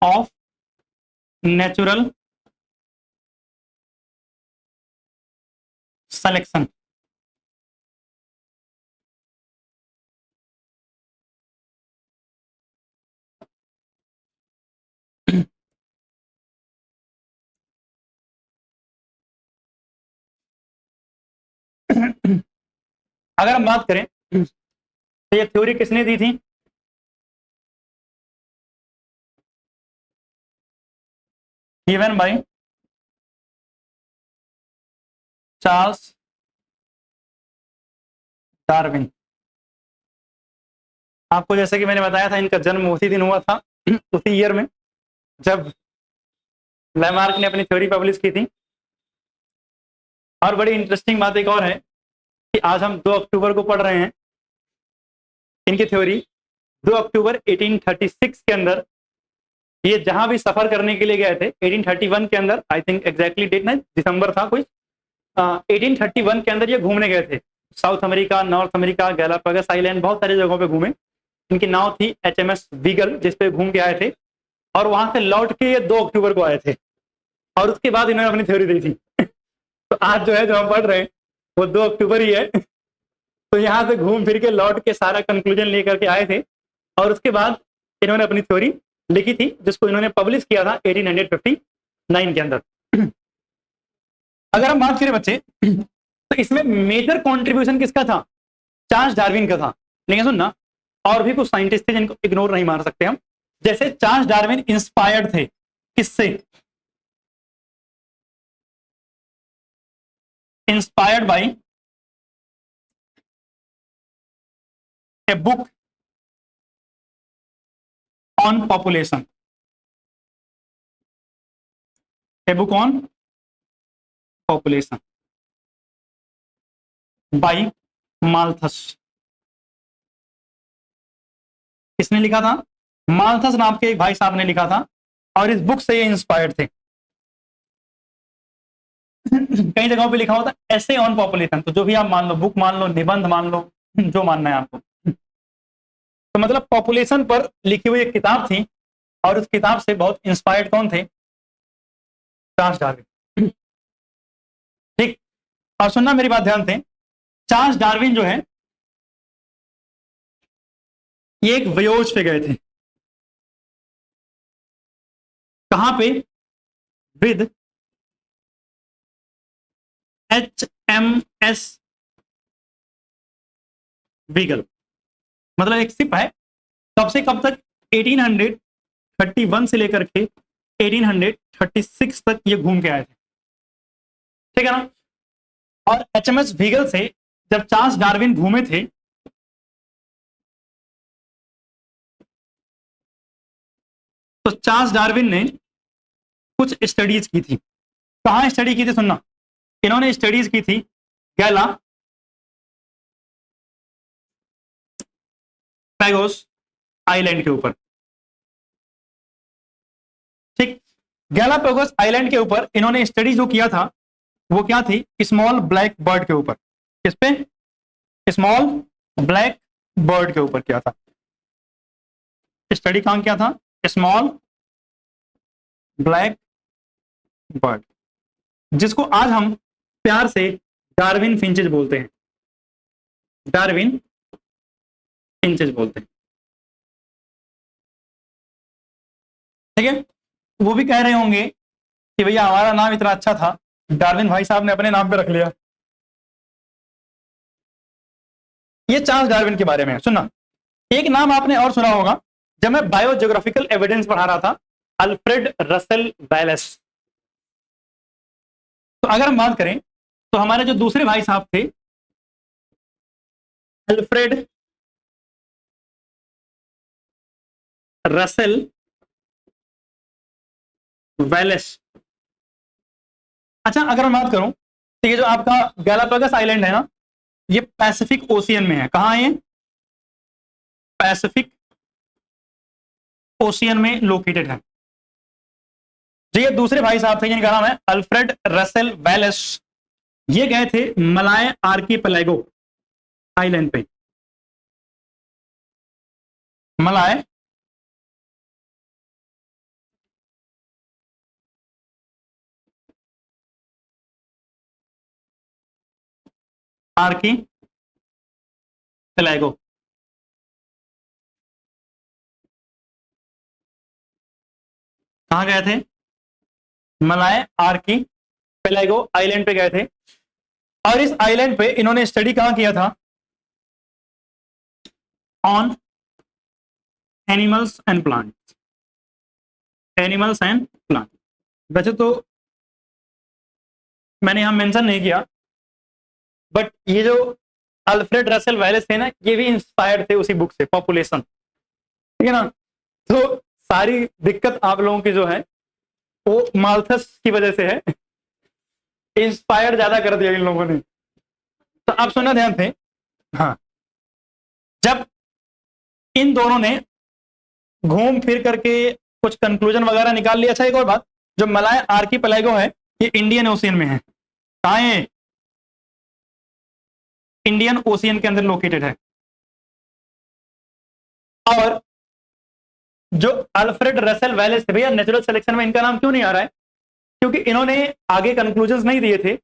ऑफ नेचुरल सिलेक्शन। अगर हम बात करें तो ये थ्योरी किसने दी थी, गिवन बाय चार्ल्स डार्विन। आपको जैसे कि मैंने बताया था इनका जन्म उसी दिन हुआ था, उसी ईयर में जब लैमार्क ने अपनी थ्योरी पब्लिश की थी। और बड़ी इंटरेस्टिंग बात एक और है कि आज हम 2 अक्टूबर को पढ़ रहे हैं इनकी थ्योरी। 2 अक्टूबर 1836 के अंदर ये जहां भी सफर करने के लिए गए थे, 1831 के अंदर, आई थिंक एग्जैक्टली डेट नहीं, दिसंबर था कोई, 1831 के अंदर ये घूमने गए थे। South America, north America, Galapagos island, बहुत सारी जगहों पे घूमे। इनकी नाव थी HMS बीगल, जिसपे घूम के आए थे, और वहां से लौट के ये 2 अक्टूबर को आए थे, और उसके बाद इन्होंने अपनी थ्योरी दी थी। तो आज जो है जो हम पढ़ रहे हैं वो 2 अक्टूबर ही है। तो यहाँ से घूम फिर के लौट के सारा कंक्लूजन लेकर के आए थे, और उसके बाद इन्होंने अपनी थ्योरी लिखी थी, जिसको इन्होंने पब्लिश किया था 1859 के अंदर। अगर हम बात करें बच्चे, तो इसमें मेजर कंट्रीब्यूशन किसका था? चार्ल्स डार्विन का था। लेकिन सुनना, और भी कुछ साइंटिस्ट थे जिनको इग्नोर नहीं मार सकते हम। जैसे चार्ल्स डार्विन इंस्पायर्ड थे किससे? Inspired by a book on population, a book on population bye Malthus. किसने लिखा था? माल्थस नाम के एक भाई साहब ने लिखा था, और इस बुक से ये इंस्पायर्ड थे। कई जगहों पे लिखा होता है ऐसे ऑन पॉपुलेशन, तो जो भी आप मान लो, बुक मान लो, निबंध मान लो, जो मानना है आपको। तो मतलब पॉपुलेशन पर लिखी हुई एक किताब थी, और उस किताब से बहुत इंस्पायर्ड कौन थे? Charles Darwin. ठीक, और सुनना मेरी बात ध्यान से, चार्ल्स डार्विन जो है ये एक वयोज पे गए थे। कहां पे? With HMS wiggle. मतलब एक शिप है, कब से कब तक? 1831 से लेकर के 1836 तक ये घूम के आए थे, ठीक है ना। और HMS वीगल से जब चार्ल्स डार्विन घूमे थे, तो चार्ल्स डार्विन ने कुछ स्टडीज की थी। कहां स्टडी की थी? सुनना, इन्होंने स्टडीज की थी गैला पैगोस आइलैंड के ऊपर। ठीक, गैलापागोस आइलैंड के ऊपर इन्होंने स्टडी जो किया था वो क्या थी? स्मॉल ब्लैक बर्ड के ऊपर। किस पे? स्मॉल ब्लैक बर्ड के ऊपर किया था स्टडी। कहां किया था? स्मॉल ब्लैक बर्ड, जिसको आज हम प्यार से डार्विन फिंचेज बोलते हैं। डार्विन फिंचेज बोलते हैं, ठीक है। वो भी कह रहे होंगे कि भैया हमारा नाम इतना अच्छा था, डार्विन भाई साहब ने अपने नाम पे रख लिया। ये चार्ल्स डार्विन के बारे में सुनना। एक नाम आपने और सुना होगा, जब मैं बायोजियोग्राफिकल एविडेंस पढ़ा रहा था, अल्फ्रेड रसेल वेलेस। तो अगर हम बात करें, तो हमारे जो दूसरे भाई साहब थे, अल्फ्रेड रसेल वेलेस। अच्छा, अगर मैं बात करूं, तो ये जो आपका गैलापागोस आइलैंड है ना, ये पैसिफिक ओशियन में है। कहां है ये? पैसिफिक ओशियन में लोकेटेड है। जो ये दूसरे भाई साहब थे जिनका नाम है अल्फ्रेड रसेल वेलेस, ये गए थे मलाय आर्कीपेलागो आइलैंड पे। मलाय आर्कीपेलागो, कहां गए थे? मलाय आर्कीपेलागो आइलैंड पे गए थे। और इस आइलैंड पे इन्होंने स्टडी कहां किया था? On animals and plants. Animals and plant. वैसे तो मैंने यहां मेंशन नहीं किया, बट ये जो अल्फ्रेड रसेल वेलेस थे ना, ये भी इंस्पायर्ड थे उसी बुक से, पॉपुलेशन, ठीक है ना। तो सारी दिक्कत आप लोगों की जो है वो माल्थस की वजह से है। इंस्पायर ज्यादा कर दिया इन लोगों ने। तो आप सुनना ध्यान से, हाँ, जब इन दोनों ने घूम फिर करके कुछ कंक्लूजन वगैरह निकाल लिया। अच्छा, एक और बात, जो मलाय आर्कीपेलागो है, ये इंडियन ओशियन में है। कहां है? इंडियन ओशियन के अंदर लोकेटेड है। और जो अल्फ्रेड रसेल वेलेस थे, भैया नेचुरल सिलेक्शन में इनका नाम क्यों नहीं आ रहा है? क्योंकि इन्होंने आगे कंक्लूजन नहीं दिए थे,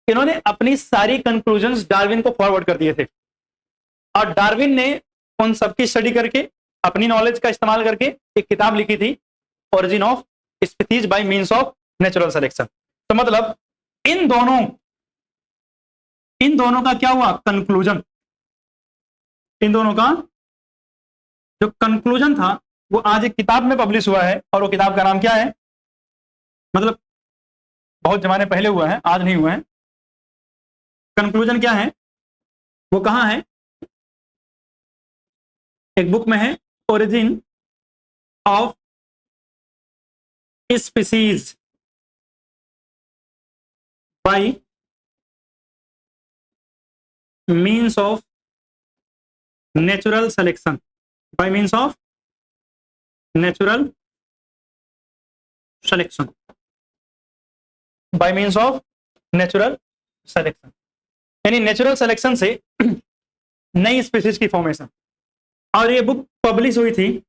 इन्होंने अपनी सारी कंक्लूजन्स डार्विन को फॉरवर्ड कर दिए थे, और डार्विन ने उन सबकी स्टडी करके अपनी नॉलेज का इस्तेमाल करके एक किताब लिखी थी, origin of species by means of natural selection. तो मतलब इन दोनों का क्या हुआ कंक्लूजन, इन दोनों का जो कंक्लूजन था वो आज एक किताब में पब्लिश हुआ है, और वो किताब का नाम क्या है, मतलब बहुत जमाने पहले हुआ है, आज नहीं हुआ है। कंक्लूजन क्या है, वो कहां है, एक बुक में है, origin of species bye means of natural selection, bye means of natural selection, bye means of natural selection, यानी नेचुरल सिलेक्शन से नई स्पीसीज की फॉर्मेशन। और ये बुक पब्लिश हुई थी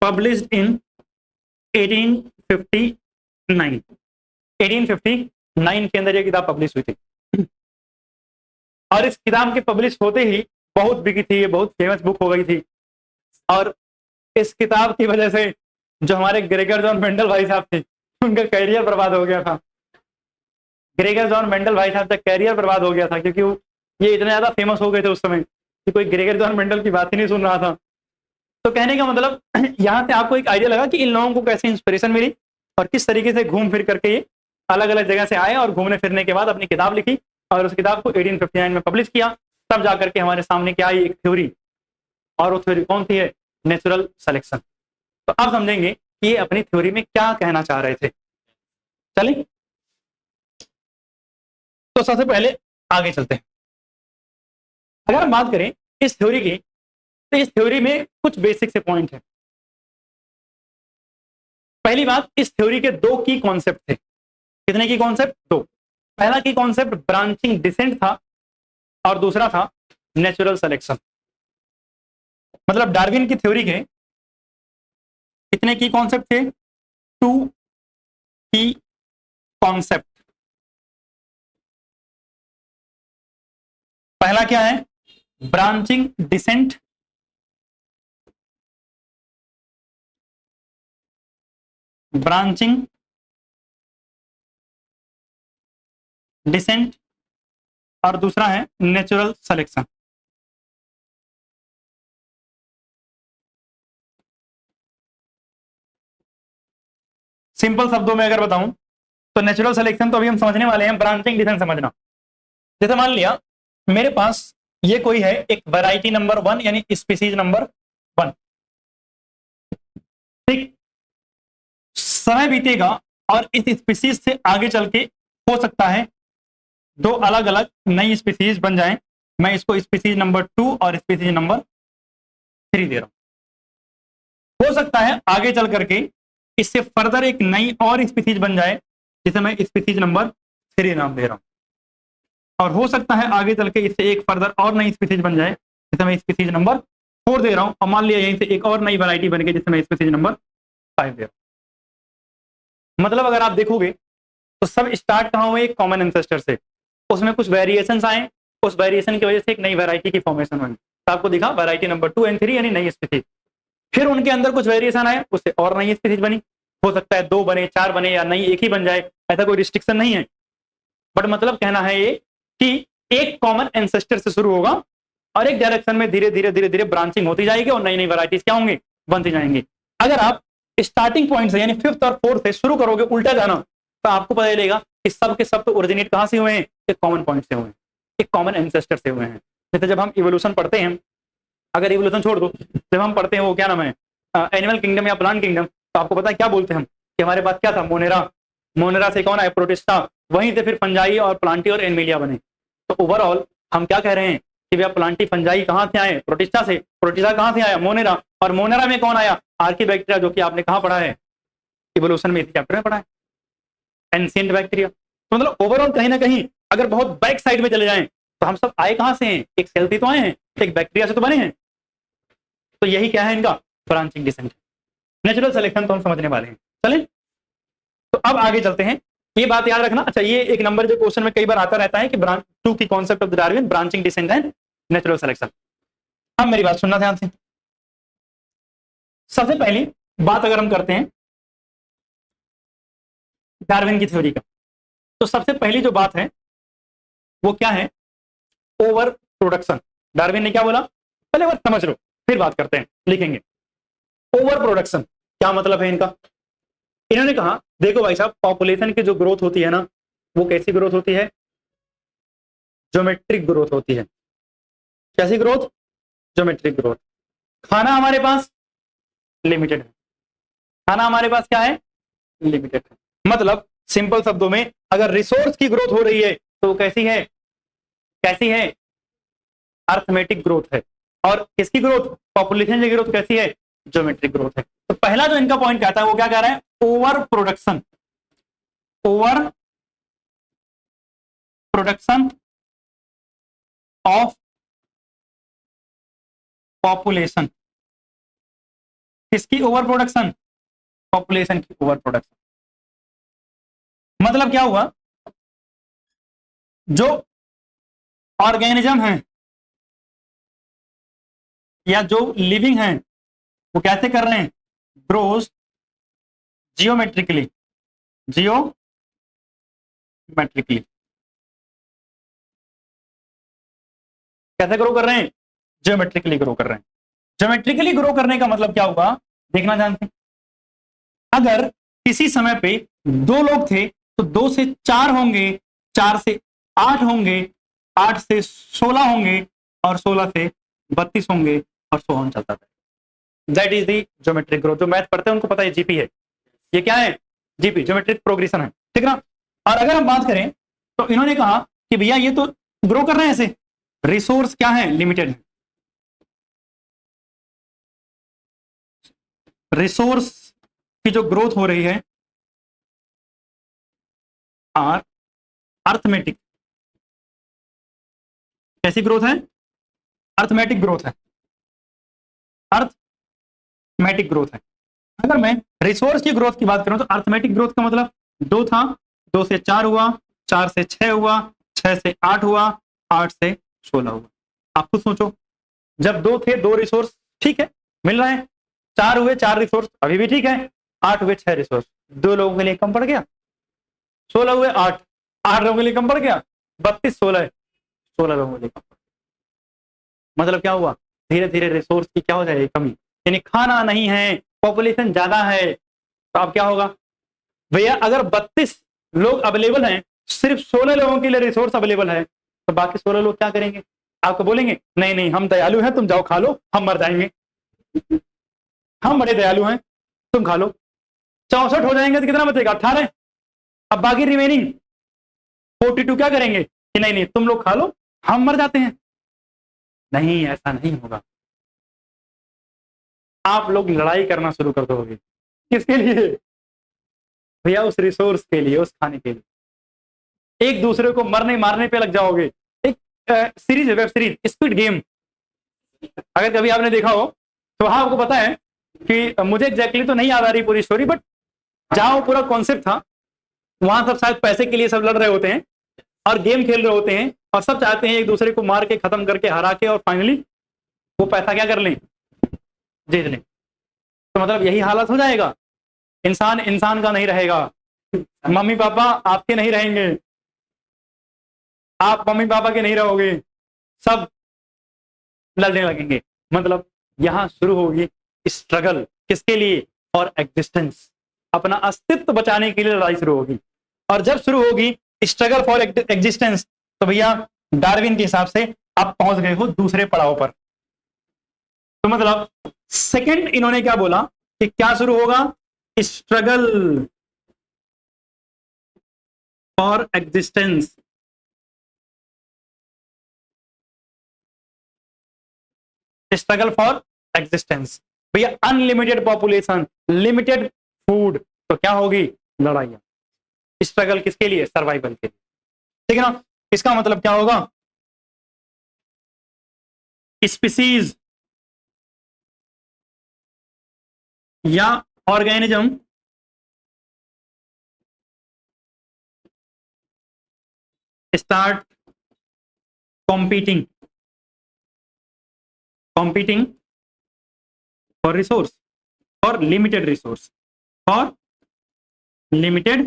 पब्लिश्ड इन 1859, 1859 के अंदर ये किताब पब्लिश हुई थी, और इस किताब के पब्लिश होते ही बहुत बिकी थी, ये बहुत फेमस बुक हो गई थी। और इस किताब की वजह से जो हमारे ग्रेगर जॉन मेंडल भाई साहब थे उनका कैरियर बर्बाद हो गया था, ग्रेगर जॉन मेंडल भाई साहब का कैरियर बर्बाद हो गया था, क्योंकि ये इतने ज्यादा फेमस हो गए थे उस समय कि कोई ग्रेगर जॉन मेंडल की बात ही नहीं सुन रहा था। तो कहने का मतलब यहाँ से आपको एक आइडिया लगा कि इन लोगों को कैसे इंस्पिरेशन मिली और किस तरीके से घूम फिर करके ये अलग अलग जगह से आए, और घूमने फिरने के बाद अपनी किताब लिखी, और उस किताब को 1859 में पब्लिश किया। तब जाकर के हमारे सामने क्या आई, एक थ्योरी, और वो थ्योरी कौन सी है, नेचुरल सिलेक्शन। तो आप समझेंगे कि ये अपनी थ्योरी में क्या कहना चाह रहे थे। चलिए तो सबसे पहले आगे चलते हैं। अगर हम बात करें इस थ्योरी की, तो इस थ्योरी में कुछ बेसिक से पॉइंट है। पहली बात, इस थ्योरी के दो की कॉन्सेप्ट थे। कितने की कॉन्सेप्ट, दो। पहला की कॉन्सेप्ट ब्रांचिंग डिसेंट था, और दूसरा था नेचुरल सिलेक्शन। मतलब डार्विन की थ्योरी के कितने की कॉन्सेप्ट थे, टू की कॉन्सेप्ट। पहला क्या है, ब्रांचिंग डिसेंट, ब्रांचिंग डिसेंट, और दूसरा है नेचुरल सिलेक्शन। सिंपल शब्दों में अगर बताऊं तो नेचुरल सिलेक्शन तो अभी हम समझने वाले हैं, ब्रांचिंग डिसेंट समझना। जैसे मान लिया मेरे पास ये कोई है, एक वैरायटी नंबर 1 यानी स्पीसीज नंबर 1, ठीक। समय बीतेगा और इस स्पीसीज से आगे चल के हो सकता है दो अलग अलग नई स्पीसीज बन जाएं। मैं इसको स्पीसीज नंबर 2 और स्पीसीज नंबर 3 दे रहा हूं। हो सकता है आगे चल करके इससे फर्दर एक नई और स्पीसीज बन जाए, जिसे मैं स्पीसीज नंबर 3 नाम दे रहा हूं। और हो सकता है आगे चल के इससे एक फर्दर और नई स्पीसीज बन जाए, जिसे मैं स्पीसीज नंबर 4 दे रहा हूं। और मान लिया यहीं से एक और नई वैरायटी बन गई, जिसे मैं स्पीसीज नंबर 5 दे रहा हूं। मतलब अगर आप देखोगे तो सब स्टार्ट कहां हुए, एक कॉमन एंसेस्टर से, उसमें कुछ वेरिएशंस आए, उस वेरिएशन की वजह से एक नई वैरायटी की फॉर्मेशन हुई। तो आपको दिखा वैरायटी नंबर 2 एंड 3 यानी नई स्पीसीज। फिर उनके अंदर कुछ वेरिएशन आए, उससे और नई स्पीसीज बनी। हो सकता है 2 बने, 4 बने, या नई एक ही बन जाए, ऐसा कोई रिस्ट्रिक्शन नहीं है। बट मतलब कहना है ये कि एक कॉमन एंसेस्टर से शुरू होगा और एक डायरेक्शन में धीरे धीरे धीरे धीरे ब्रांचिंग होती जाएगी और नई नई वैरायटीज क्या होंगे, बनती जाएंगी। अगर आप स्टार्टिंग पॉइंट से यानी 5th और 4th से शुरू करोगे उल्टा जाना, तो आपको पता चलेगा कि सब के सब तो ओरिजिनेट कहां से हुए हैं, एक कॉमन पॉइंट से हुए हैं, एक कॉमन एंसेस्टर से हुए हैं। जैसे जब हम इवोल्यूशन पढ़ते हैं, अगर इवोल्यूशन छोड़ दो, जब हम पढ़ते हैं वो क्या नाम है, एनिमल किंगडम या प्लांट किंगडम, तो आपको पता है क्या बोलते हैं हम, कि हमारे पास क्या था, मोनेरा, मोनेरा से कौन आया, प्रोटिस्टा, वहीं से फिर फंजाई और प्लांटी और एनिमेलिया बने। तो ओवरऑल हम क्या कह रहे हैं कि भैया प्लांटी फंजाई कहां से आए, प्रोटिस्टा से, प्रोटिस्टा कहां से आया, मोनेरा, और मोनेरा में कौन आया, आर्कीबैक्टीरिया, जो कि आपने कहां पढ़ा है, इवोल्यूशन में, इस चैप्टर में पढ़ा है, एंशिएंट बैक्टीरिया। तो मतलब ओवरऑल कहीं ना कहीं अगर बहुत बैक साइड में चले जाएं तो हम सब आए कहां से हैं, एक सेल से तो आए हैं, एक बैक्टीरिया से तो बने हैं। तो यही क्या है इनका ब्रांचिंग डिसेंट। नेचुरल सिलेक्शन तो हम समझने वाले हैं। चलें, तो अब आगे चलते हैं। ये बात याद रखना। अच्छा, ये एक नंबर जो क्वेश्चन में कई बार आता रहता है कि ब्रांच टू की concept of Darwin, branching descent and natural selection. अब मेरी बात सुनना ध्यान से। सबसे पहली बात अगर हम करते हैं डार्विन की थ्योरी का, तो सबसे पहली जो बात है वो क्या है? Over production. डार्विन ने क्या बोला? पहले बात समझ लो, फिर बात करते हैं, लिखेंगे। ओवर प्रोडक्शन क्या मतलब है इनका? इन्होंने कहा देखो भाई साहब, पॉपुलेशन की जो ग्रोथ होती है ना, वो कैसी ग्रोथ होती है? ज्योमेट्रिक ग्रोथ होती है। कैसी ग्रोथ? Geometric growth. खाना हमारे पास लिमिटेड है। खाना हमारे पास क्या है? लिमिटेड है। मतलब सिंपल शब्दों में, अगर रिसोर्स की ग्रोथ हो रही है तो वो कैसी है? कैसी है? अर्थमेटिक ग्रोथ है। और किसकी ग्रोथ? पॉपुलेशन की ग्रोथ कैसी है? ज्योमेट्रिक ग्रोथ है। तो पहला जो इनका पॉइंट कहता है वो क्या कह रहा है? Over production. Over production of population. किसकी ओवर प्रोडक्शन? पॉपुलेशन की ओवर प्रोडक्शन। मतलब क्या हुआ? जो ऑर्गेनिज्म है या जो लिविंग है वो कैसे कर रहे हैं? Grows geometrically. जियोमेट्रिकली कैसे ग्रो कर रहे हैं? जियोमेट्रिकली ग्रो कर रहे हैं। ज्योमेट्रिकली ग्रो करने का मतलब क्या होगा? देखना जानते हैं। अगर किसी समय पे दो लोग थे तो 2 से 4 होंगे, 4 से 8 होंगे, 8 से 16 होंगे, और 16 से 32 होंगे, और सो ऑन चलता था। That is the geometric growth. जो मैथ पढ़ते हैं उनको पता है जीपी है। ये क्या है? जीपी, ज्योमेट्रिक प्रोग्रेशन है। ठीक ना? और अगर हम बात करें तो इन्होंने कहा कि भैया ये तो ग्रो कर रहे हैं ऐसे, रिसोर्स क्या है? लिमिटेड है। रिसोर्स की जो ग्रोथ हो रही है आर अर्थमेटिक। कैसी ग्रोथ है? अर्थमेटिक ग्रोथ है। अर्थमेटिक ग्रोथ है। अगर मैं रिसोर्स की ग्रोथ की बात करूं तो अर्थमेटिक ग्रोथ का मतलब 2 था, 2 से 4 हुआ, 4 से 6 हुआ, 6 से 8 हुआ, 8 से 16 हुआ। आप खुद सोचो, जब 2 थे 2 रिसोर्स ठीक है मिल रहे हैं, 4 हुए 4 रिसोर्स अभी भी ठीक है, 8 हुए 6 रिसोर्स, 2 लोगों के लिए कम पड़ गया। 16 हुए 8, 8 लोगों के लिए कम पड़ गया। 32 16 16 लोगों के लिए कम पड़ गया। मतलब क्या हुआ? धीरे धीरे रिसोर्स की क्या हो जाएगी? कमी। यानी खाना नहीं है, पॉपुलेशन ज्यादा है, तो अब क्या होगा? भैया अगर 32 लोग अवेलेबल हैं, सिर्फ 16 लोगों के लिए रिसोर्स अवेलेबल है, तो बाकी 16 लोग क्या करेंगे? आपको बोलेंगे नहीं नहीं हम दयालु हैं, तुम जाओ खा लो, हम मर जाएंगे। हम बड़े दयालु हैं, तुम खा लो। 64 हो जाएंगे तो कितना बचेगा? 18। अब बाकी रिमेनिंग 42 क्या करेंगे कि नहीं नहीं तुम लोग खा लो, हम मर जाते हैं। नहीं, ऐसा नहीं होगा। आप लोग लड़ाई करना शुरू कर दोगे। किसके लिए? भैया उस रिसोर्स के लिए, उस खाने के लिए। एक दूसरे को मरने मारने पे लग जाओगे। एक सीरीज है, वेब सीरीज स्क्विड गेम, अगर कभी आपने देखा हो तो वहां आपको पता है कि मुझे एग्जैक्टली तो नहीं याद आ रही पूरी स्टोरी, बट जहां पूरा कॉन्सेप्ट था वहां सब शायद पैसे के लिए सब लड़ रहे होते हैं और गेम खेल रहे होते हैं, और सब चाहते हैं एक दूसरे को मार के खत्म करके हरा के और फाइनली वो पैसा क्या कर लें? जीत लें। तो मतलब यही हालत हो जाएगा। इंसान इंसान का नहीं रहेगा, मम्मी पापा आपके नहीं रहेंगे, आप मम्मी पापा के नहीं रहोगे, सब लड़ने लगेंगे। मतलब यहां शुरू होगी स्ट्रगल। किसके लिए? और एग्जिस्टेंस, अपना अस्तित्व बचाने के लिए लड़ाई शुरू होगी। और जब शुरू होगी स्ट्रगल फॉर एग्जिस्टेंस, तो भैया डार्विन के हिसाब से आप पहुंच गए हो दूसरे पड़ाव पर। तो मतलब सेकंड इन्होंने क्या बोला कि क्या शुरू होगा? Struggle for existence. Struggle for existence. भैया अनलिमिटेड पॉपुलेशन, लिमिटेड फूड, तो क्या होगी? लड़ाइयां। स्ट्रगल किसके लिए? सर्वाइवल के लिए। ठीक है ना? इसका मतलब क्या होगा? स्पीसीज या organism start competing for resource or limited resource or limited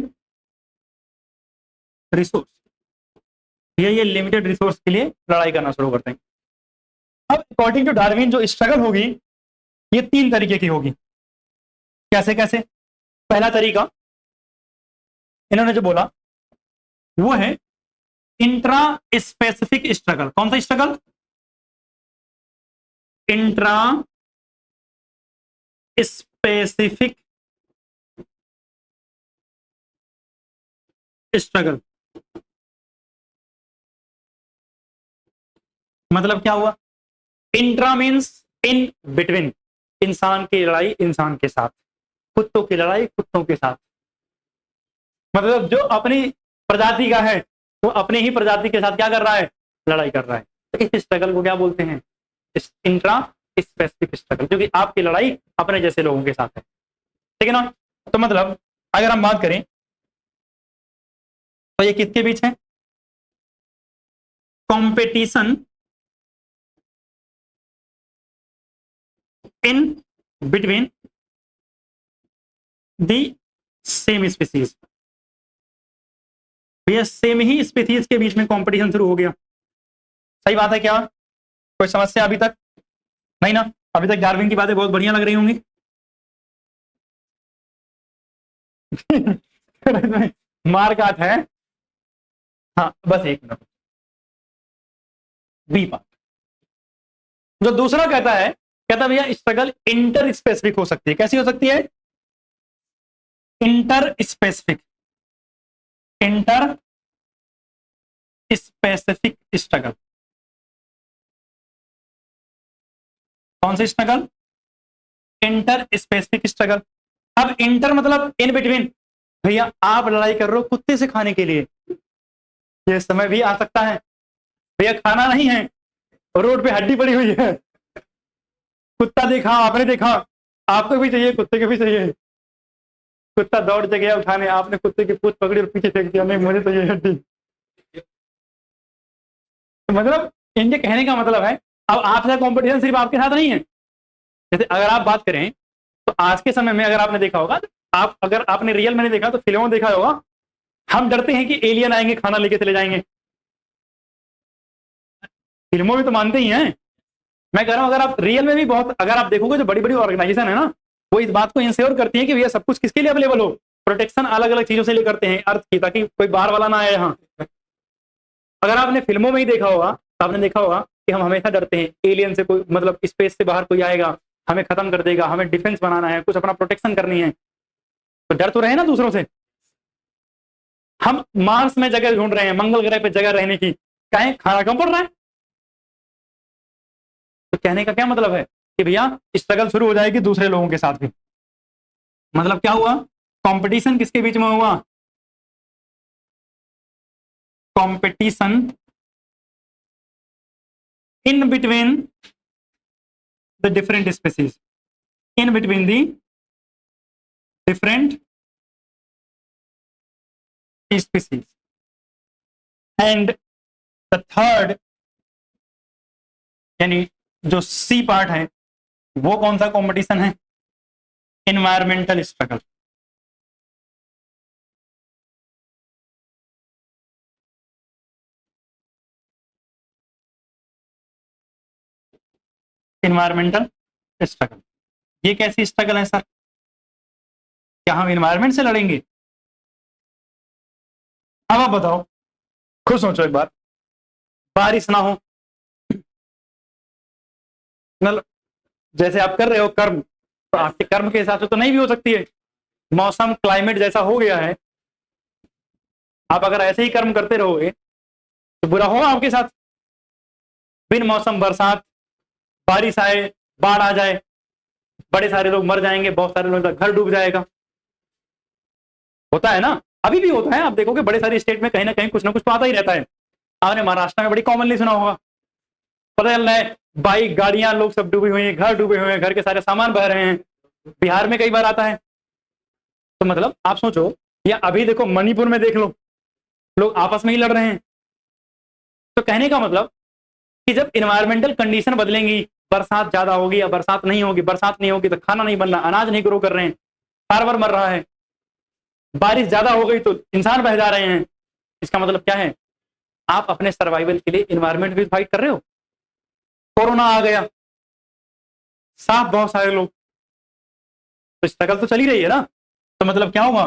resource, ये लिमिटेड रिसोर्स के लिए लड़ाई करना शुरू करते हैं। अब अकॉर्डिंग टू डार्विन जो स्ट्रगल होगी ये 3 तरीके की होगी। कैसे कैसे? पहला तरीका इन्होंने जो बोला वो है इंट्रा स्पेसिफिक स्ट्रगल। कौन सा स्ट्रगल? Intra specific struggle. मतलब क्या हुआ? इंट्रा मीन्स इन बिटवीन, इंसान की लड़ाई इंसान के साथ, कुत्तों की लड़ाई कुत्तों के साथ। मतलब जो अपनी प्रजाति का है वो अपने ही प्रजाति के साथ क्या कर रहा है? लड़ाई कर रहा है। तो इस स्ट्रगल को क्या बोलते हैं? इंट्रा स्पेसिफिक स्ट्रगल, क्योंकि आपकी लड़ाई अपने जैसे लोगों के साथ है। ठीक है ना? तो मतलब अगर हम बात करें तो ये किसके बीच है? Competition in between the same species. भैया सेम ही स्पीसीज के बीच में कंपटीशन शुरू हो गया। सही बात है क्या? कोई समस्या अभी तक नहीं ना? अभी तक डार्विन की बातें बहुत बढ़िया लग रही होंगी। मार काट है। हाँ बस एक मिनट। बी पार्ट जो दूसरा कहता है, कहता भैया स्ट्रगल इंटर स्पेसिफिक हो सकती है। कैसी हो सकती है? Inter specific, inter specific struggle. कौन सी स्ट्रगल? Inter specific struggle. अब इंटर मतलब इन बिटवीन। भैया आप लड़ाई कर रहे हो कुत्ते से खाने के लिए, ये समय भी आ सकता है। भैया खाना नहीं है, रोड पे हड्डी पड़ी हुई है, कुत्ता देखा, आपने देखा, आपको भी चाहिए, कुत्ते को भी चाहिए। कुत्ता दौड़ के गया उठाने, आपने कुत्ते की पूंछ पकड़ी और पीछे फेंक दिया, नहीं मुझे तो ये हड्डी। तो मतलब इनके कहने का मतलब है अब आपसे कंपटीशन सिर्फ आपके साथ नहीं है। जैसे अगर आप बात करें तो आज के समय में अगर आपने देखा होगा, आप अगर आपने रियल में नहीं देखा तो फिल्मों में देखा होगा, हम डरते हैं कि एलियन आएंगे खाना लेके चले जाएंगे। फिल्मों में तो मानते ही हैं। मैं कह रहा हूं अगर आप रियल में भी बहुत, अगर आप देखोगे जो बड़ी बड़ी ऑर्गेनाइजेशन है ना, वो इस बात को इंश्योर करती है कि भैया सब कुछ किसके लिए अवेलेबल हो, प्रोटेक्शन अलग अलग चीजों से लिए करते हैं अर्थ की, ताकि कोई बाहर वाला ना आए यहाँ। अगर आपने फिल्मों में ही देखा होगा तो आपने देखा होगा कि हम हमेशा डरते हैं एलियन से, कोई मतलब स्पेस से बाहर कोई आएगा हमें खत्म कर देगा, हमें डिफेंस बनाना है, कुछ अपना प्रोटेक्शन करनी है, तो डर तो रहे ना दूसरों से। हम मार्स में जगह ढूंढ रहे हैं, मंगल ग्रह पे जगह रहने की, कहीं खाना कम पड़ रहा है। तो कहने का क्या मतलब है कि भैया स्ट्रगल शुरू हो जाएगी दूसरे लोगों के साथ भी। मतलब क्या हुआ? कंपटीशन किसके बीच में हुआ? Competition in between the different species, in between the different species. And the third यानी जो सी पार्ट है वो कौन सा कंपटीशन है? Environmental struggle. एनवायरमेंटल स्ट्रगल, ये कैसी स्ट्रगल है सर? क्या हम एनवायरमेंट से लड़ेंगे? अब आप बताओ, खुद सोचो एक बार, बारिश ना हो, मतलब जैसे आप कर रहे हो कर्म, तो आपके कर्म के हिसाब से तो नहीं भी हो सकती है। मौसम क्लाइमेट जैसा हो गया है, आप अगर ऐसे ही कर्म करते रहोगे तो बुरा होगा आपके साथ। बिन मौसम बरसात, बारिश आए, बाढ़ आ जाए, बड़े सारे लोग मर जाएंगे, बहुत सारे लोगों का घर डूब जाएगा। होता है ना, अभी भी होता है। आप देखोगे बड़े सारे स्टेट में कहीं ना कहीं कुछ ना कुछ तो आता ही रहता है। आपने महाराष्ट्र में बड़ी कॉमनली सुना होगा, पता चल रहा है बाइक गाड़ियां लोग सब डूबी हुई हैं, घर डूबे हुए हैं, घर के सारे सामान बह रहे हैं। बिहार में कई बार आता है, तो मतलब आप सोचो, या अभी देखो मणिपुर में देख लो, लोग आपस में ही लड़ रहे हैं। तो कहने का मतलब कि जब इन्वायरमेंटल कंडीशन बदलेंगी, बरसात ज्यादा होगी या बरसात नहीं होगी, बरसात नहीं होगी तो खाना नहीं बन रहा, अनाज नहीं ग्रो कर रहे हैं, फार्मर मर रहा है, बारिश ज्यादा हो गई तो इंसान बह जा रहे हैं। इसका मतलब क्या है, आप अपने सर्वाइवल के लिए इन्वायरमेंट भी फाइट कर रहे हो। कोरोना आ गया, साफ बहुत सारे लोग, तो स्ट्रगल तो चल ही रही है ना। तो मतलब क्या होगा,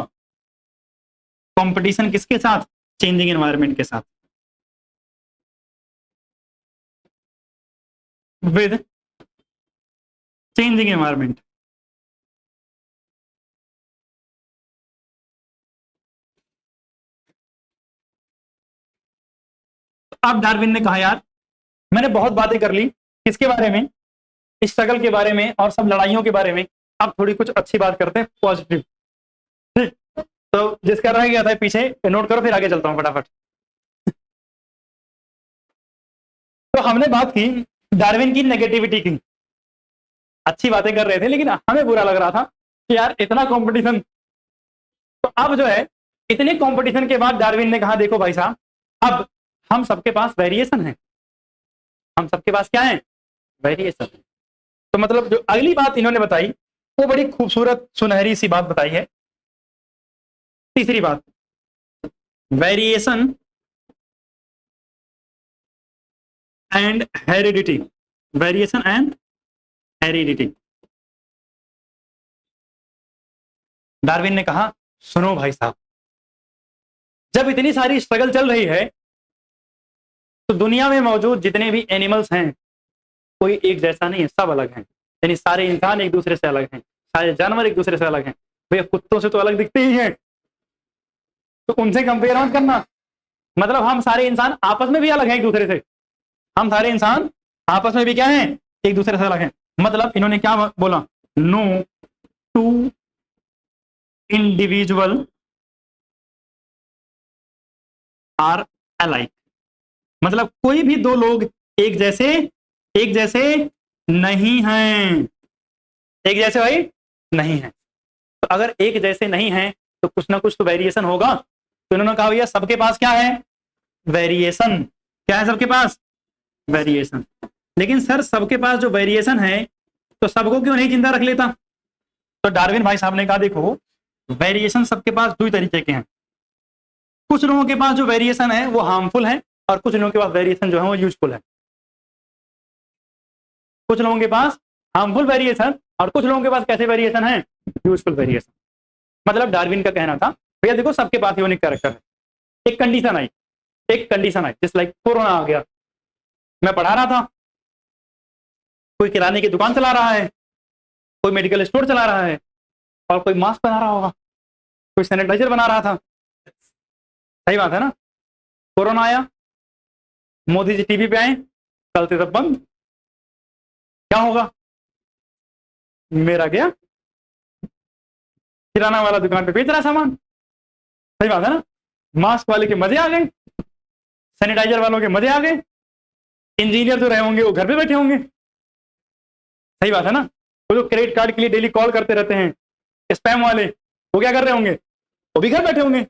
कंपटीशन किसके साथ, चेंजिंग एनवायरनमेंट के साथ, विद चेंजिंग एनवायरनमेंट। अब डार्विन ने कहा यार मैंने बहुत बातें कर ली, किसके बारे में, स्ट्रगल के बारे में और सब लड़ाइयों के बारे में, अब थोड़ी कुछ अच्छी बात करते हैं, पॉजिटिव। ठीक, तो जिसका रह गया था पीछे नोट करो, फिर आगे चलता हूं फटाफट। तो हमने बात की डार्विन की नेगेटिविटी की, अच्छी बातें कर रहे थे लेकिन हमें बुरा लग रहा था कि यार इतना कंपटीशन। तो अब जो है, इतने कंपटीशन के बाद डार्विन ने कहा देखो भाई साहब, अब हम सबके पास वेरिएशन है, हम सबके पास क्या है, वेरिएशन। तो मतलब जो अगली बात इन्होंने बताई वो बड़ी खूबसूरत सुनहरी सी बात बताई है। तीसरी बात, variation and heredity, variation and heredity. Darwin ने कहा सुनो भाई साहब, जब इतनी सारी स्ट्रगल चल रही है तो दुनिया में मौजूद जितने भी एनिमल्स हैं कोई एक जैसा नहीं है, सब अलग हैं। यानी सारे इंसान एक दूसरे से अलग हैं, सारे जानवर एक दूसरे से अलग हैं। भैया कुत्तों से तो अलग दिखते ही हैं, तो उनसे कंपेयर मत करना। मतलब हम सारे इंसान आपस में भी अलग हैं एक दूसरे से, हम सारे इंसान आपस में भी क्या हैं, एक दूसरे से अलग हैं। मतलब इन्होंने क्या बोला, no two individual are alike. मतलब कोई भी दो लोग एक जैसे नहीं हैं, एक जैसे भाई नहीं है। तो अगर एक जैसे नहीं है तो कुछ ना कुछ तो वेरिएशन होगा। तो इन्होंने कहा भैया सबके पास क्या है, वेरिएशन। क्या है सबके पास, वेरिएशन। लेकिन सर सबके पास जो वेरिएशन है तो सबको क्यों नहीं जिंदा रख लेता। तो डार्विन भाई साहब ने कहा देखो वेरिएशन सबके पास दो तरीके के हैं। कुछ लोगों के पास जो वेरिएशन है वो हार्मफुल है और कुछ लोगों के पास वेरिएशन जो है वो यूजफुल है। कुछ लोगों के पास हार्मफुल वेरिएशन और कुछ लोगों के पास कैसे वेरिएशन है, यूजफुल वेरिएशन। मतलब डार्विन का कहना था भैया देखो सबके पास यूनिक कैरेक्टर है। एक कंडीशन आई जिस लाइक कोरोना आ गया, मैं पढ़ा रहा था, कोई किराने की दुकान चला रहा है, कोई मेडिकल स्टोर चला रहा है और कोई मास्क बना रहा होगा, कोई सैनिटाइजर बना रहा था। सही बात है ना। कोरोना आया, मोदी जी टीवी पे आए, कल से सब बंद, क्या होगा, मेरा गया, किराना वाला दुकान पे बेच रहा सामान। सही बात है ना। मास्क वाले के मजे आ गए, सैनिटाइजर वालों के मजे आ गए, इंजीनियर जो रहे होंगे वो घर पे बैठे होंगे। सही बात है ना। वो जो क्रेडिट कार्ड के लिए डेली कॉल करते रहते हैं स्पैम वाले, वो क्या कर रहे होंगे, वो भी घर बैठे होंगे।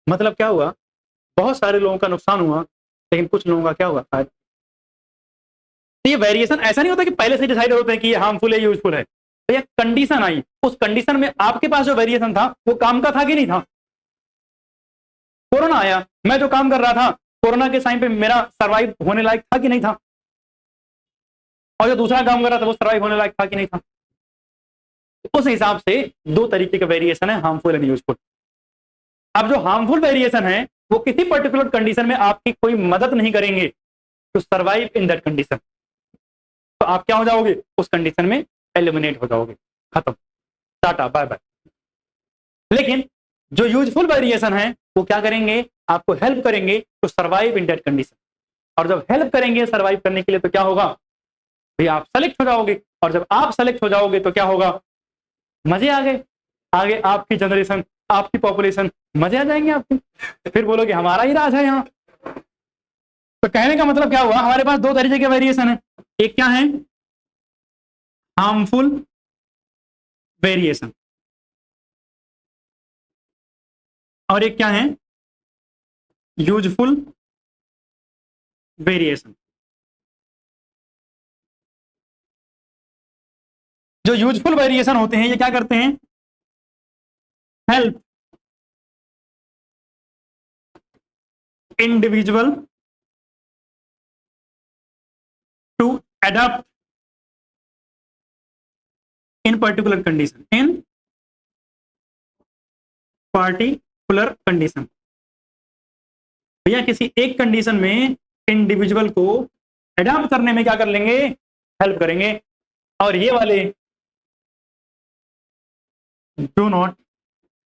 मतलब क्या हुआ, बहुत सारे लोगों का नुकसान हुआ लेकिन कुछ लोगों का क्या हुआ। तो ये वेरिएशन ऐसा नहीं होता कि पहले से डिसाइड होते हैं कि ये हार्मफुल है यूजफुल है। तो ये कंडीशन आई, उस कंडीशन में आपके पास जो वेरिएशन था वो काम का था कि नहीं था। कोरोना आया, मैं जो काम कर रहा था कोरोना के टाइम पे मेरा सर्वाइव होने लायक था कि नहीं था, और जो दूसरा काम कर रहा था वो सर्वाइव होने लायक था कि नहीं था। उस हिसाब से दो तरीके का वेरिएशन है, हार्मफुल एंड यूजफुल। अब जो हार्मफुल वेरिएशन है वो किसी पर्टिकुलर कंडीशन में आपकी कोई मदद नहीं करेंगे to survive in that condition. तो आप क्या हो जाओगे, उस कंडीशन में एलिमिनेट हो जाओगे, खत्म, टाटा बाय बाय। लेकिन जो यूजफुल वेरिएशन है वो क्या करेंगे, आपको हेल्प करेंगे to survive in that condition. और जब हेल्प करेंगे सर्वाइव करने के लिए तो क्या होगा, भाई आप सेलेक्ट हो जाओगे। और जब आप सेलेक्ट हो जाओगे तो क्या होगा, मजे आ गए, आगे आपकी जनरेशन, आपकी पॉपुलेशन, मजे आ जाएंगे आपके, फिर बोलोगे हमारा ही राज है यहाँ। तो कहने का मतलब क्या हुआ, हमारे पास दो तरीके के वेरिएशन है। एक क्या है, हार्मफुल वेरिएशन, और एक क्या है, यूजफुल वेरिएशन। जो यूजफुल वेरिएशन होते हैं ये क्या करते हैं, help individual to adopt in particular condition, in particular condition. भैया किसी एक कंडीशन में इंडिविजुअल को अडॉप्ट करने में क्या कर लेंगे, हेल्प करेंगे। और ये वाले डू नॉट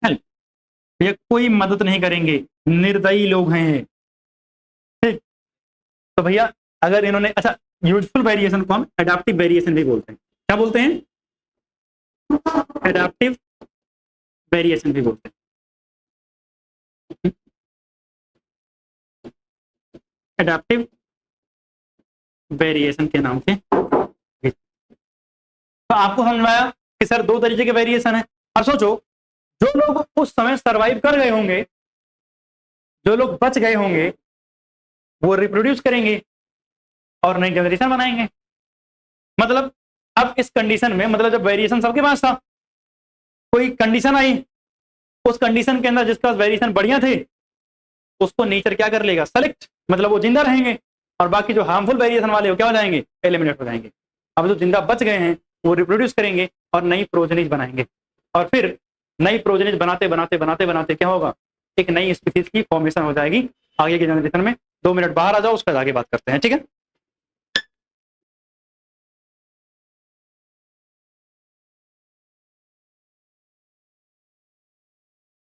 हेल्प, ये कोई मदद नहीं करेंगे, निर्दयी लोग हैं। ठीक, तो भैया अगर इन्होंने, अच्छा, यूजफुल वेरिएशन को हम एडाप्टिव वेरिएशन भी बोलते हैं। क्या बोलते हैं, एडाप्टिव वेरिएशन भी बोलते हैं, एडाप्टिव वेरिएशन के नाम से। तो आपको समझ में आया कि सर दो तरीके के वेरिएशन है। अब सोचो, जो लोग उस समय सरवाइव कर गए होंगे, जो लोग बच गए होंगे, वो रिप्रोड्यूस करेंगे और नई जनरेशन बनाएंगे। मतलब अब इस कंडीशन में, मतलब जब वेरिएशन सबके पास था, कोई कंडीशन आई, उस कंडीशन के अंदर जिसके पास वेरिएशन बढ़िया थे उसको नेचर क्या कर लेगा, सेलेक्ट, मतलब वो जिंदा रहेंगे, और बाकी जो हार्मफुल वेरिएशन वाले वो क्या हो जाएंगे, एलिमिनेट हो जाएंगे। अब जो जिंदा बच गए हैं वो रिप्रोड्यूस करेंगे और नई प्रोजेनिज बनाएंगे, और फिर नई प्रोजेनिज बनाते बनाते बनाते बनाते क्या होगा, एक नई स्पीसीज की फॉर्मेशन हो जाएगी आगे की जनरेशन में। 2 मिनट बाहर आ जाओ, उसके बाद आगे बात करते हैं, ठीक है।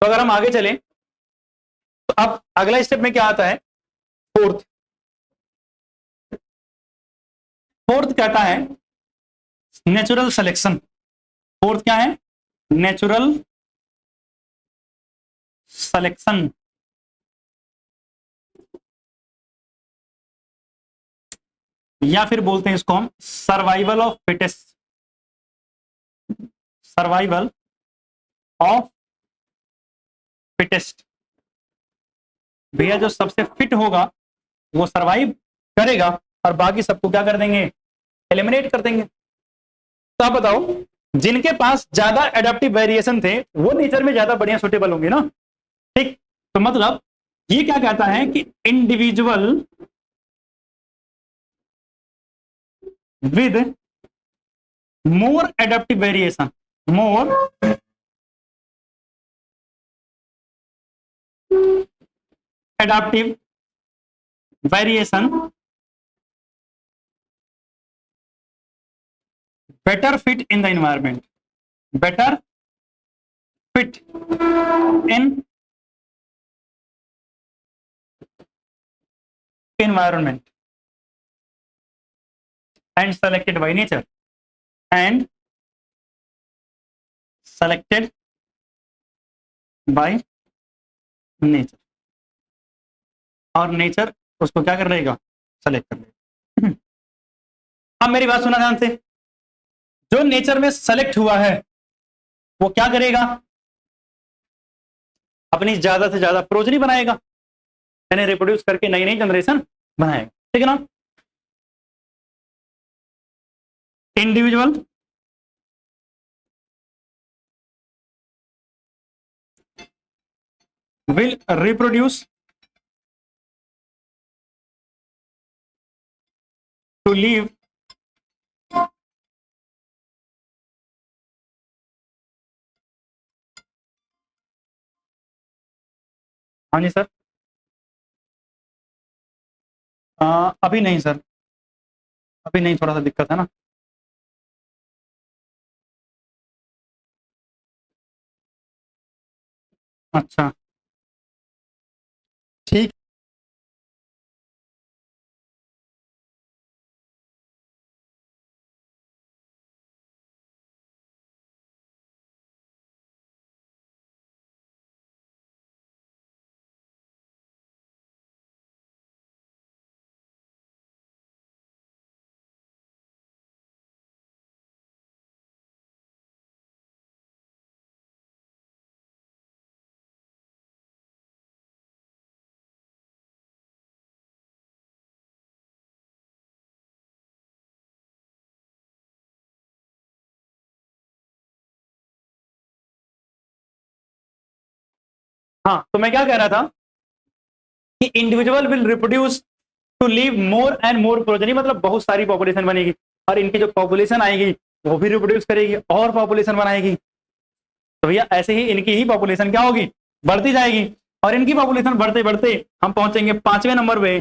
तो अगर हम आगे चलें तो अब अगला स्टेप में क्या आता है, फोर्थ। फोर्थ कहता है नेचुरल सिलेक्शन। फोर्थ क्या है, नेचुरल सिलेक्शन, या फिर बोलते हैं इसको हम survival of fittest, survival of fittest. भैया जो सबसे फिट होगा वो सरवाइव करेगा और बाकी सबको क्या कर देंगे, एलिमिनेट कर देंगे। तो आप बताओ, जिनके पास ज्यादा एडाप्टिव वेरिएशन थे वो नेचर में ज्यादा बढ़िया सुटेबल होंगे ना। ठीक, तो मतलब ये क्या कहता है कि individual with more adaptive variation, more adaptive variation better fit in the environment, better fit in environment and selected by nature, and selected by nature, और नेचर उसको क्या कर लेगा, सेलेक्ट कर लेगा। अब मेरी बात सुना ध्यान से, जो नेचर में सेलेक्ट हुआ है वो क्या करेगा, अपनी ज्यादा से ज्यादा प्रोजनी बनाएगा, यानी रिप्रोड्यूस करके नई नई जनरेशन बनाएगा, ठीक है ना। Individual will reproduce to live हाँ जी सर, अभी नहीं सर, अभी नहीं, थोड़ा सा दिक्कत है ना। अच्छा, ठीक। हाँ, तो मैं क्या कह रहा था कि individual will reproduce to leave more and more progeny, मतलब बहुत सारी पॉपुलेशन बनेगी और इनकी जो पॉपुलेशन आएगी वो भी रिप्रोड्यूस करेगी और पॉपुलेशन बनाएगी। तो भैया ऐसे ही इनकी ही पॉपुलेशन क्या होगी, बढ़ती जाएगी और इनकी पॉपुलेशन बढ़ते बढ़ते हम पहुंचेंगे 5वें नंबर पे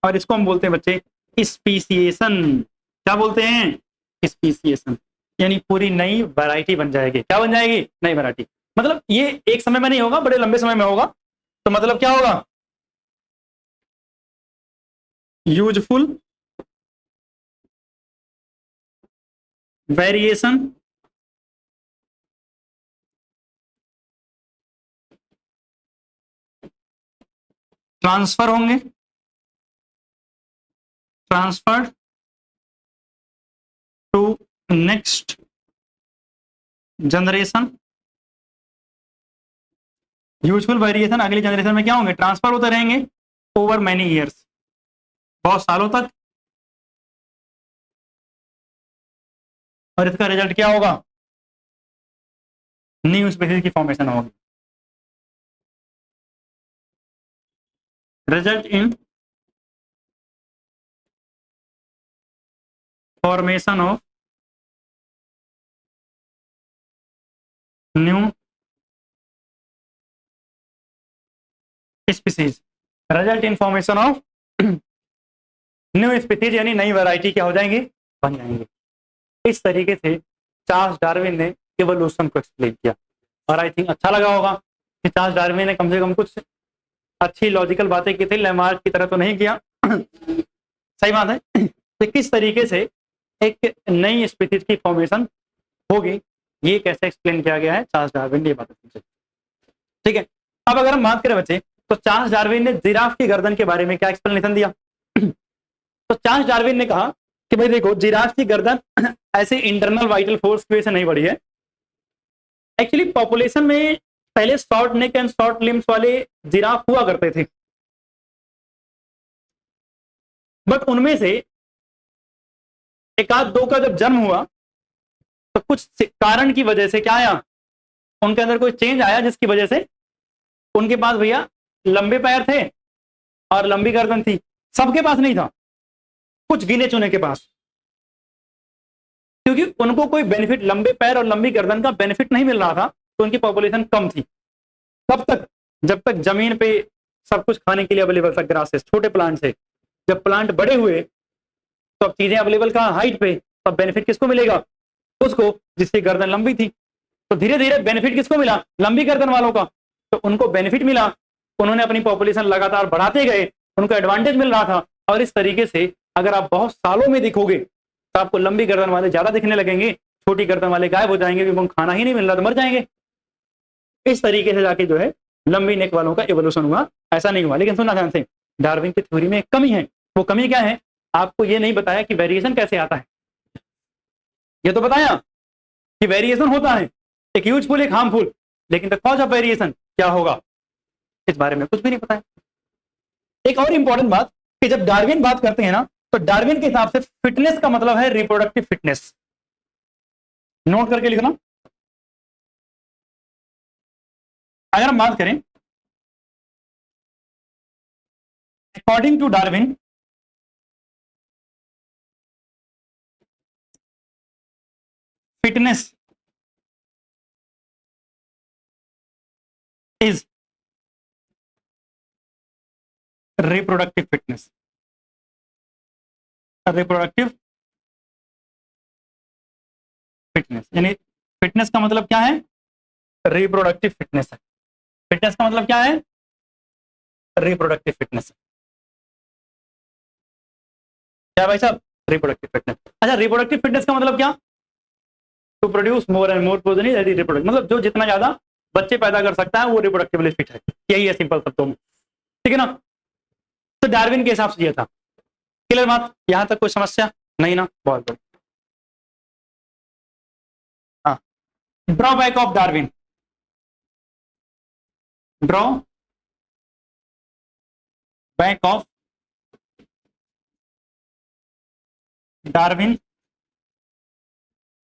और इसको हम बोलते हैं बच्चे स्पीसिएशन। क्या बोलते हैं, स्पीसिएशन, यानी पूरी नई वैरायटी बन जाएगी। क्या बन जाएगी, नई वैरायटी। मतलब ये एक समय में नहीं होगा, बड़े लंबे समय में होगा। तो मतलब क्या होगा, यूजफुल वेरिएशन ट्रांसफर होंगे, transfer to next generation. Useful variation अगली जनरेशन में क्या होंगे, ट्रांसफर होते रहेंगे ओवर मेनी ईयर्स, बहुत सालों तक। और इसका रिजल्ट क्या होगा, न्यू स्पीसीज की फॉर्मेशन होगी। Result in formation of new species, result in formation of new species, यानी नई वैरायटी क्या हो जाएंगी, बन जाएंगे। इस तरीके से चार्ल्स डार्विन ने इवोल्यूशन को एक्सप्लेन किया और आई थिंक अच्छा लगा होगा कि चार्ल्स डार्विन ने कम से कम कुछ अच्छी लॉजिकल बातें की थी, लैमार्क की तरह तो नहीं किया। सही बात है। तो किस तरीके से एक नई स्पीसीज की फॉर्मेशन होगी, ये कैसे एक्सप्लेन किया गया है चार्ल्स डार्विन ने, ये बात ठीक है। अब अगर हम बात करें बच्चे, तो चार्ल्स डार्विन ने जिराफ की गर्दन के बारे में क्या एक्सप्लेनेशन दिया। तो चार्ल्स डार्विन ने कहा कि भाई देखो, जिराफ की गर्दन ऐसे इंटरनल वाइटल फोर्स की वजह से नहीं बढ़ी है। एक्चुअली पॉपुलेशन में पहले short neck and short limbs वाले जिराफ हुआ करते थे, बट उनमें से एक आध दो का जब जन्म हुआ तो कुछ कारण की वजह से क्या आया, उनके अंदर कोई चेंज आया जिसकी वजह से उनके पास भैया लंबे पैर थे और लंबी गर्दन थी। सबके पास नहीं था, कुछ गिने चुने के पास, क्योंकि उनको कोई बेनिफिट, लंबे पैर और लंबी गर्दन का बेनिफिट नहीं मिल रहा था, तो उनकी पॉपुलेशन कम थी। कब तक, जब तक जमीन पे सब कुछ खाने के लिए अवेलेबल था, ग्रासेस, छोटे प्लांट से। जब प्लांट बड़े हुए तो अब चीजें अवेलेबल कहां, हाइट पे, तब बेनिफिट किसको मिलेगा, उसको जिसकी गर्दन लंबी थी। तो धीरे धीरे बेनिफिट किसको मिला, लंबी गर्दन वालों का। तो उनको बेनिफिट मिला, उन्होंने अपनी पॉपुलेशन लगातार बढ़ाते गए, उनको एडवांटेज मिल रहा था। और इस तरीके से अगर आप बहुत सालों में दिखोगे तो आपको लंबी गर्दन वाले ज्यादा दिखने लगेंगे, छोटी गर्दन वाले गायब हो जाएंगे, क्योंकि उनको खाना ही नहीं मिल रहा तो मर जाएंगे। इस तरीके से जाके जो है लंबी नेक वालों का इवोल्यूशन हुआ, ऐसा नहीं हुआ। लेकिन सुनना ध्यान से, डार्विन की थ्योरी में एक कमी है। वो कमी क्या है, आपको ये नहीं बताया कि वेरिएशन कैसे आता है। ये तो बताया कि वेरिएशन होता है, एक यूजफुल एक हार्मफुल, लेकिन द कॉज ऑफ वेरिएशन क्या होगा, इस बारे में कुछ भी नहीं पता है। एक और इंपॉर्टेंट बात कि जब डार्विन बात करते हैं ना, तो डार्विन के हिसाब से फिटनेस का मतलब है रिप्रोडक्टिव फिटनेस। नोट करके लिखना। अगर हम बात करें according to Darwin, fitness is reproductive fitness. Reproductive fitness यानी फिटनेस का मतलब क्या है, रिप्रोडक्टिव फिटनेस है। फिटनेस का मतलब क्या है, रिप्रोडक्टिव फिटनेस। क्या भाई साहब, रिप्रोडक्टिव फिटनेस। अच्छा, रिप्रोडक्टिव फिटनेस का मतलब क्या, to produce more and more progeny, reproduct, मतलब जो जितना ज्यादा बच्चे पैदा कर सकता है वो रिप्रोडक्टिवली फिट है। यही है सिंपल शब्दों में, ठीक है ना। तो डार्विन के हिसाब से ये था। क्लियर बात, यहां तक कोई समस्या नहीं ना, बहुत बढ़िया। हाँ, drawback of Darwin, draw back of Darwin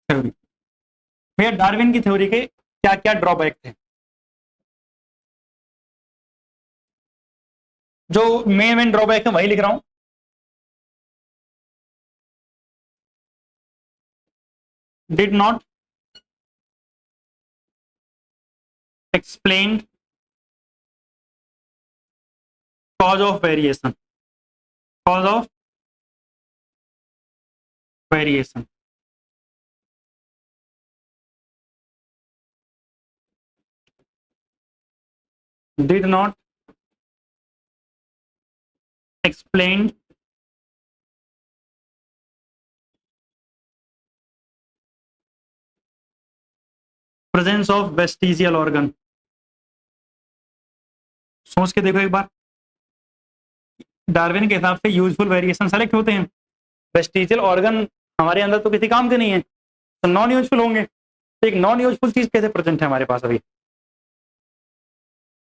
theory. भैया डार्विन की थ्योरी के क्या क्या ड्रॉबैक थे। जो मेन ड्रॉबैक है वही लिख रहा हूं। Did not explain cause of variation, cause of variation, did not explain presence of vestigial organ। सोच के देखो एक बार, डार्विन के हिसाब से यूजफुल वेरिएशन सेलेक्ट होते हैं, वेस्टिजियल ऑर्गन हमारे अंदर तो किसी काम के नहीं है, तो नॉन यूजफुल होंगे। तो एक नॉन यूजफुल चीज कैसे प्रेजेंट है हमारे पास अभी,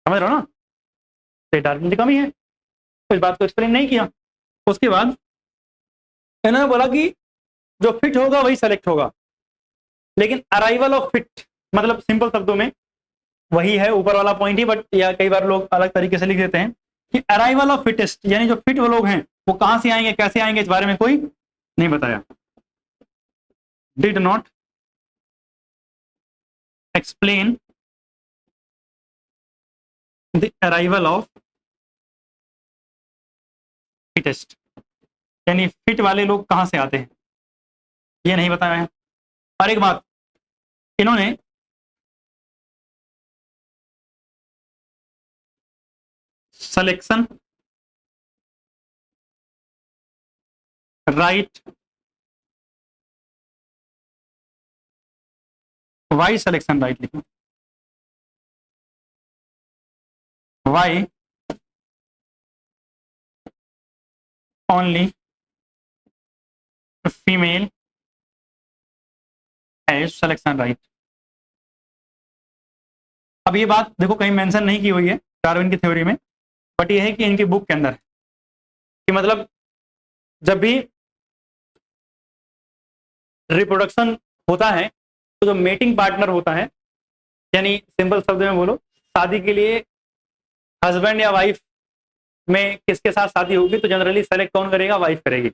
समझ रहे हो ना? तो डार्विन की कमी है, तो इस बात को एक्सप्लेन नहीं किया। उसके बाद इन्होंने बोला कि जो फिट होगा वही सेलेक्ट होगा, लेकिन अराइवल ऑफ फिट मतलब सिंपल शब्दों में वही है ऊपर वाला पॉइंट ही, बट या कई बार लोग अलग तरीके से लिख देते हैं कि अराइवल ऑफ फिटेस्ट, यानी जो फिट वो लोग हैं वो कहां से आएंगे कैसे आएंगे इस बारे में कोई नहीं बताया। Did not explain the arrival of fittest, यानी फिट वाले लोग कहां से आते हैं ये नहीं बताया है। और एक बात, इन्होंने selection right, why selection right लिखो, why only female has selection right. अब ये बात देखो कहीं मेंशन नहीं की हुई है डार्विन की थ्योरी में, बट ये है कि इनकी बुक के अंदर है कि मतलब जब भी रिप्रोडक्शन होता है तो जो मेटिंग पार्टनर होता है, यानी सिंपल शब्द में बोलो शादी के लिए हस्बैंड या वाइफ में किसके साथ शादी होगी तो जनरली सेलेक्ट कौन करेगा, वाइफ करेगी,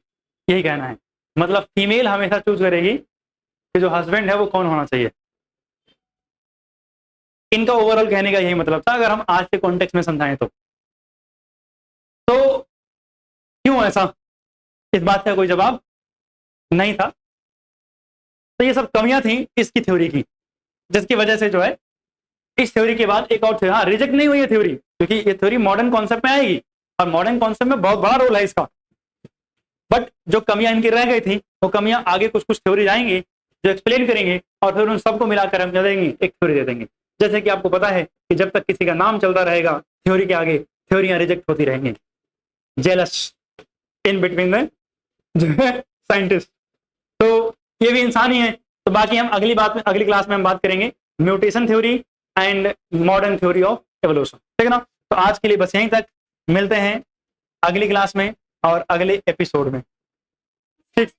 यही कहना है। मतलब फीमेल हमेशा चूज करेगी कि जो हस्बैंड है वो कौन होना चाहिए। इनका ओवरऑल कहने का यही मतलब था, अगर हम आज के कॉन्टेक्स्ट में समझाएं तो क्यों ऐसा, इस बात का कोई जवाब नहीं था। तो ये सब कमियां थी इसकी थ्योरी की, जिसकी वजह से जो है इस थ्योरी के बाद एक और थ्योरी, हाँ रिजेक्ट नहीं हुई है थ्योरी, क्योंकि ये थ्योरी मॉडर्न कॉन्सेप्ट में आएगी और मॉडर्न कॉन्सेप्ट में बहुत बड़ा रोल है इसका। बट जो कमियां इनकी रह गई थी वो कमियां आगे कुछ कुछ थ्योरी आएंगी जो एक्सप्लेन करेंगे और फिर उन सबको मिलाकर हम क्या देंगे, एक थ्योरी दे देंगे। जैसे कि आपको पता है कि जब तक किसी का नाम चलता रहेगा थ्योरी के आगे थ्योरियां रिजेक्ट होती रहेंगी, जेलस इन बिटवीन द जो है साइंटिस्ट। तो ये भी इंसान ही है। तो बाकी हम अगली बात में, अगली क्लास में हम बात करेंगे mutation theory and modern theory of evolution, ठीक है ना? तो आज के लिए बस यहीं तक, मिलते हैं अगली क्लास में और अगले एपिसोड में, ठीक।